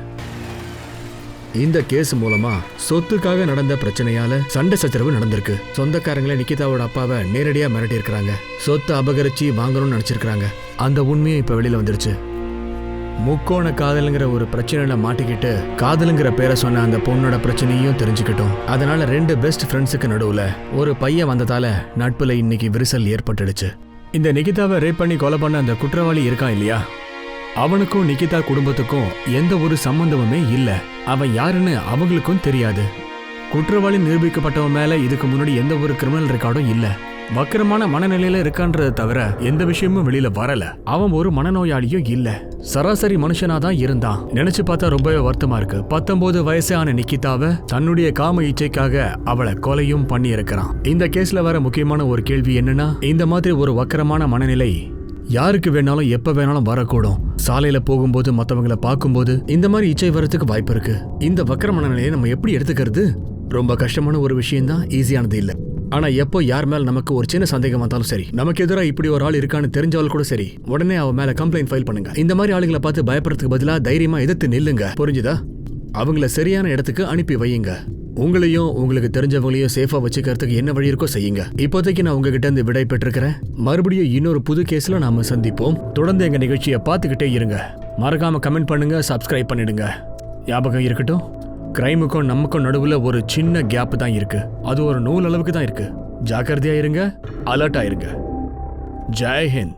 இந்த கேஸ் மூலமா சொத்துக்காக நடந்த பிரச்சனையால சண்டை சச்சரவு நடந்திருக்கு. சொந்தக்காரங்களே நிக்கிதாவோட அப்பாவை நேரடியா மிரட்டி இருக்கிறாங்க. சொத்தை அபகரிச்சு வாங்கணும்னு நினைச்சிருக்காங்க. அந்த உண்மையும் இப்ப வெளியில வந்துருச்சு. முக்கோண காதலுங்கிற ஒரு பிரச்சனையில மாட்டிக்கிட்டு காதலுங்கிற பேரை சொன்ன அந்த பொண்ணோட பிரச்சனையும் தெரிஞ்சுக்கிட்டோம். அதனால 2 பெஸ்ட் ஃப்ரெண்ட்ஸுக்கு நடுவுல ஒரு பையன் வந்ததால நட்புல இன்னைக்கு விரிசல் ஏற்பட்டுடுச்சு. இந்த நிகிதாவை ரேப் பண்ணி கொலை பண்ண அந்த குற்றவாளி இருக்கான் இல்லையா, அவனுக்கும் நிகிதா குடும்பத்துக்கும் எந்த ஒரு சம்பந்தமுமே இல்ல. அவன் யாருன்னு அவங்களுக்கும் தெரியாது. குற்றவாளி நிரூபிக்கப்பட்டவன் மேல இதுக்கு முன்னாடி எந்த ஒரு கிரிமினல் ரெக்கார்டும் இல்ல. வக்கரமான மனநிலையில இருக்கான்றதை தவிர எந்த விஷயமும் வெளியில வரல. அவன் ஒரு மனநோயாளியும் இல்ல, சராசரி மனுஷனாதான் இருந்தான். நினைச்சு பார்த்தா ரொம்பவே வருத்தமா இருக்கு. 19 வயசான நிக்கிதாவை தன்னுடைய காம இச்சைக்காக அவளை கொலையும் பண்ணி இருக்கிறான். இந்த கேஸ்ல வர முக்கியமான ஒரு கேள்வி என்னன்னா, இந்த மாதிரி ஒரு வக்கரமான மனநிலை யாருக்கு வேணாலும் எப்ப வேணாலும் வரக்கூடும். சாலையில போகும்போது மத்தவங்களை பார்க்கும்போது இந்த மாதிரி இச்சை வரதுக்கு வாய்ப்பு இருக்கு. இந்த வக்கர மனநிலையை நம்ம எப்படி எடுத்துக்கிறது? ரொம்ப கஷ்டமான ஒரு விஷயம் தான், ஈஸியானது இல்ல. ஆனா எப்போ யார் மேல நமக்கு ஒரு சின்ன சந்தேகம் வந்தாலும் சரி, நமக்கு எதிராக இப்படி ஒரு ஆள் இருக்கான்னு தெரிஞ்சாலும் கூட சரி, உடனே அவ மேல கம்ப்ளைண்ட் ஃபைல் பண்ணுங்க. இந்த மாதிரி ஆளுங்களை பார்த்து பயப்படுறதுக்கு பதிலா தைரியமா எதிர்த்து நில்லுங்க. புரிஞ்சுதா? அவங்கள சரியான இடத்துக்கு அனுப்பி வையுங்க. உங்களையும் உங்களுக்கு தெரிஞ்சவங்களையும் சேஃபா வச்சுக்கிறதுக்கு என்ன வழி இருக்கோ செய்யுங்க. இப்போதைக்கு நான் உங்ககிட்ட இருந்து விடை பெற்றிருக்கிறேன். மறுபடியும் இன்னொரு புது கேஸ்ல நாம சந்திப்போம். தொடர்ந்து எங்க நிகழ்ச்சியை பார்த்துக்கிட்டே இருங்க. மறக்காம கமெண்ட் பண்ணுங்க, சப்ஸ்கிரைப் பண்ணிடுங்க. ஞாபகம் இருக்கட்டும், கிரைமுக்கும் நமக்கும் நடுவுல ஒரு சின்ன கேப் தான் இருக்கு. அது ஒரு நூல் அளவுக்கு தான் இருக்கு. ஜாக்கிரதையா இருங்க, அலர்ட்டா இருங்க. ஜெய் ஹிந்த்.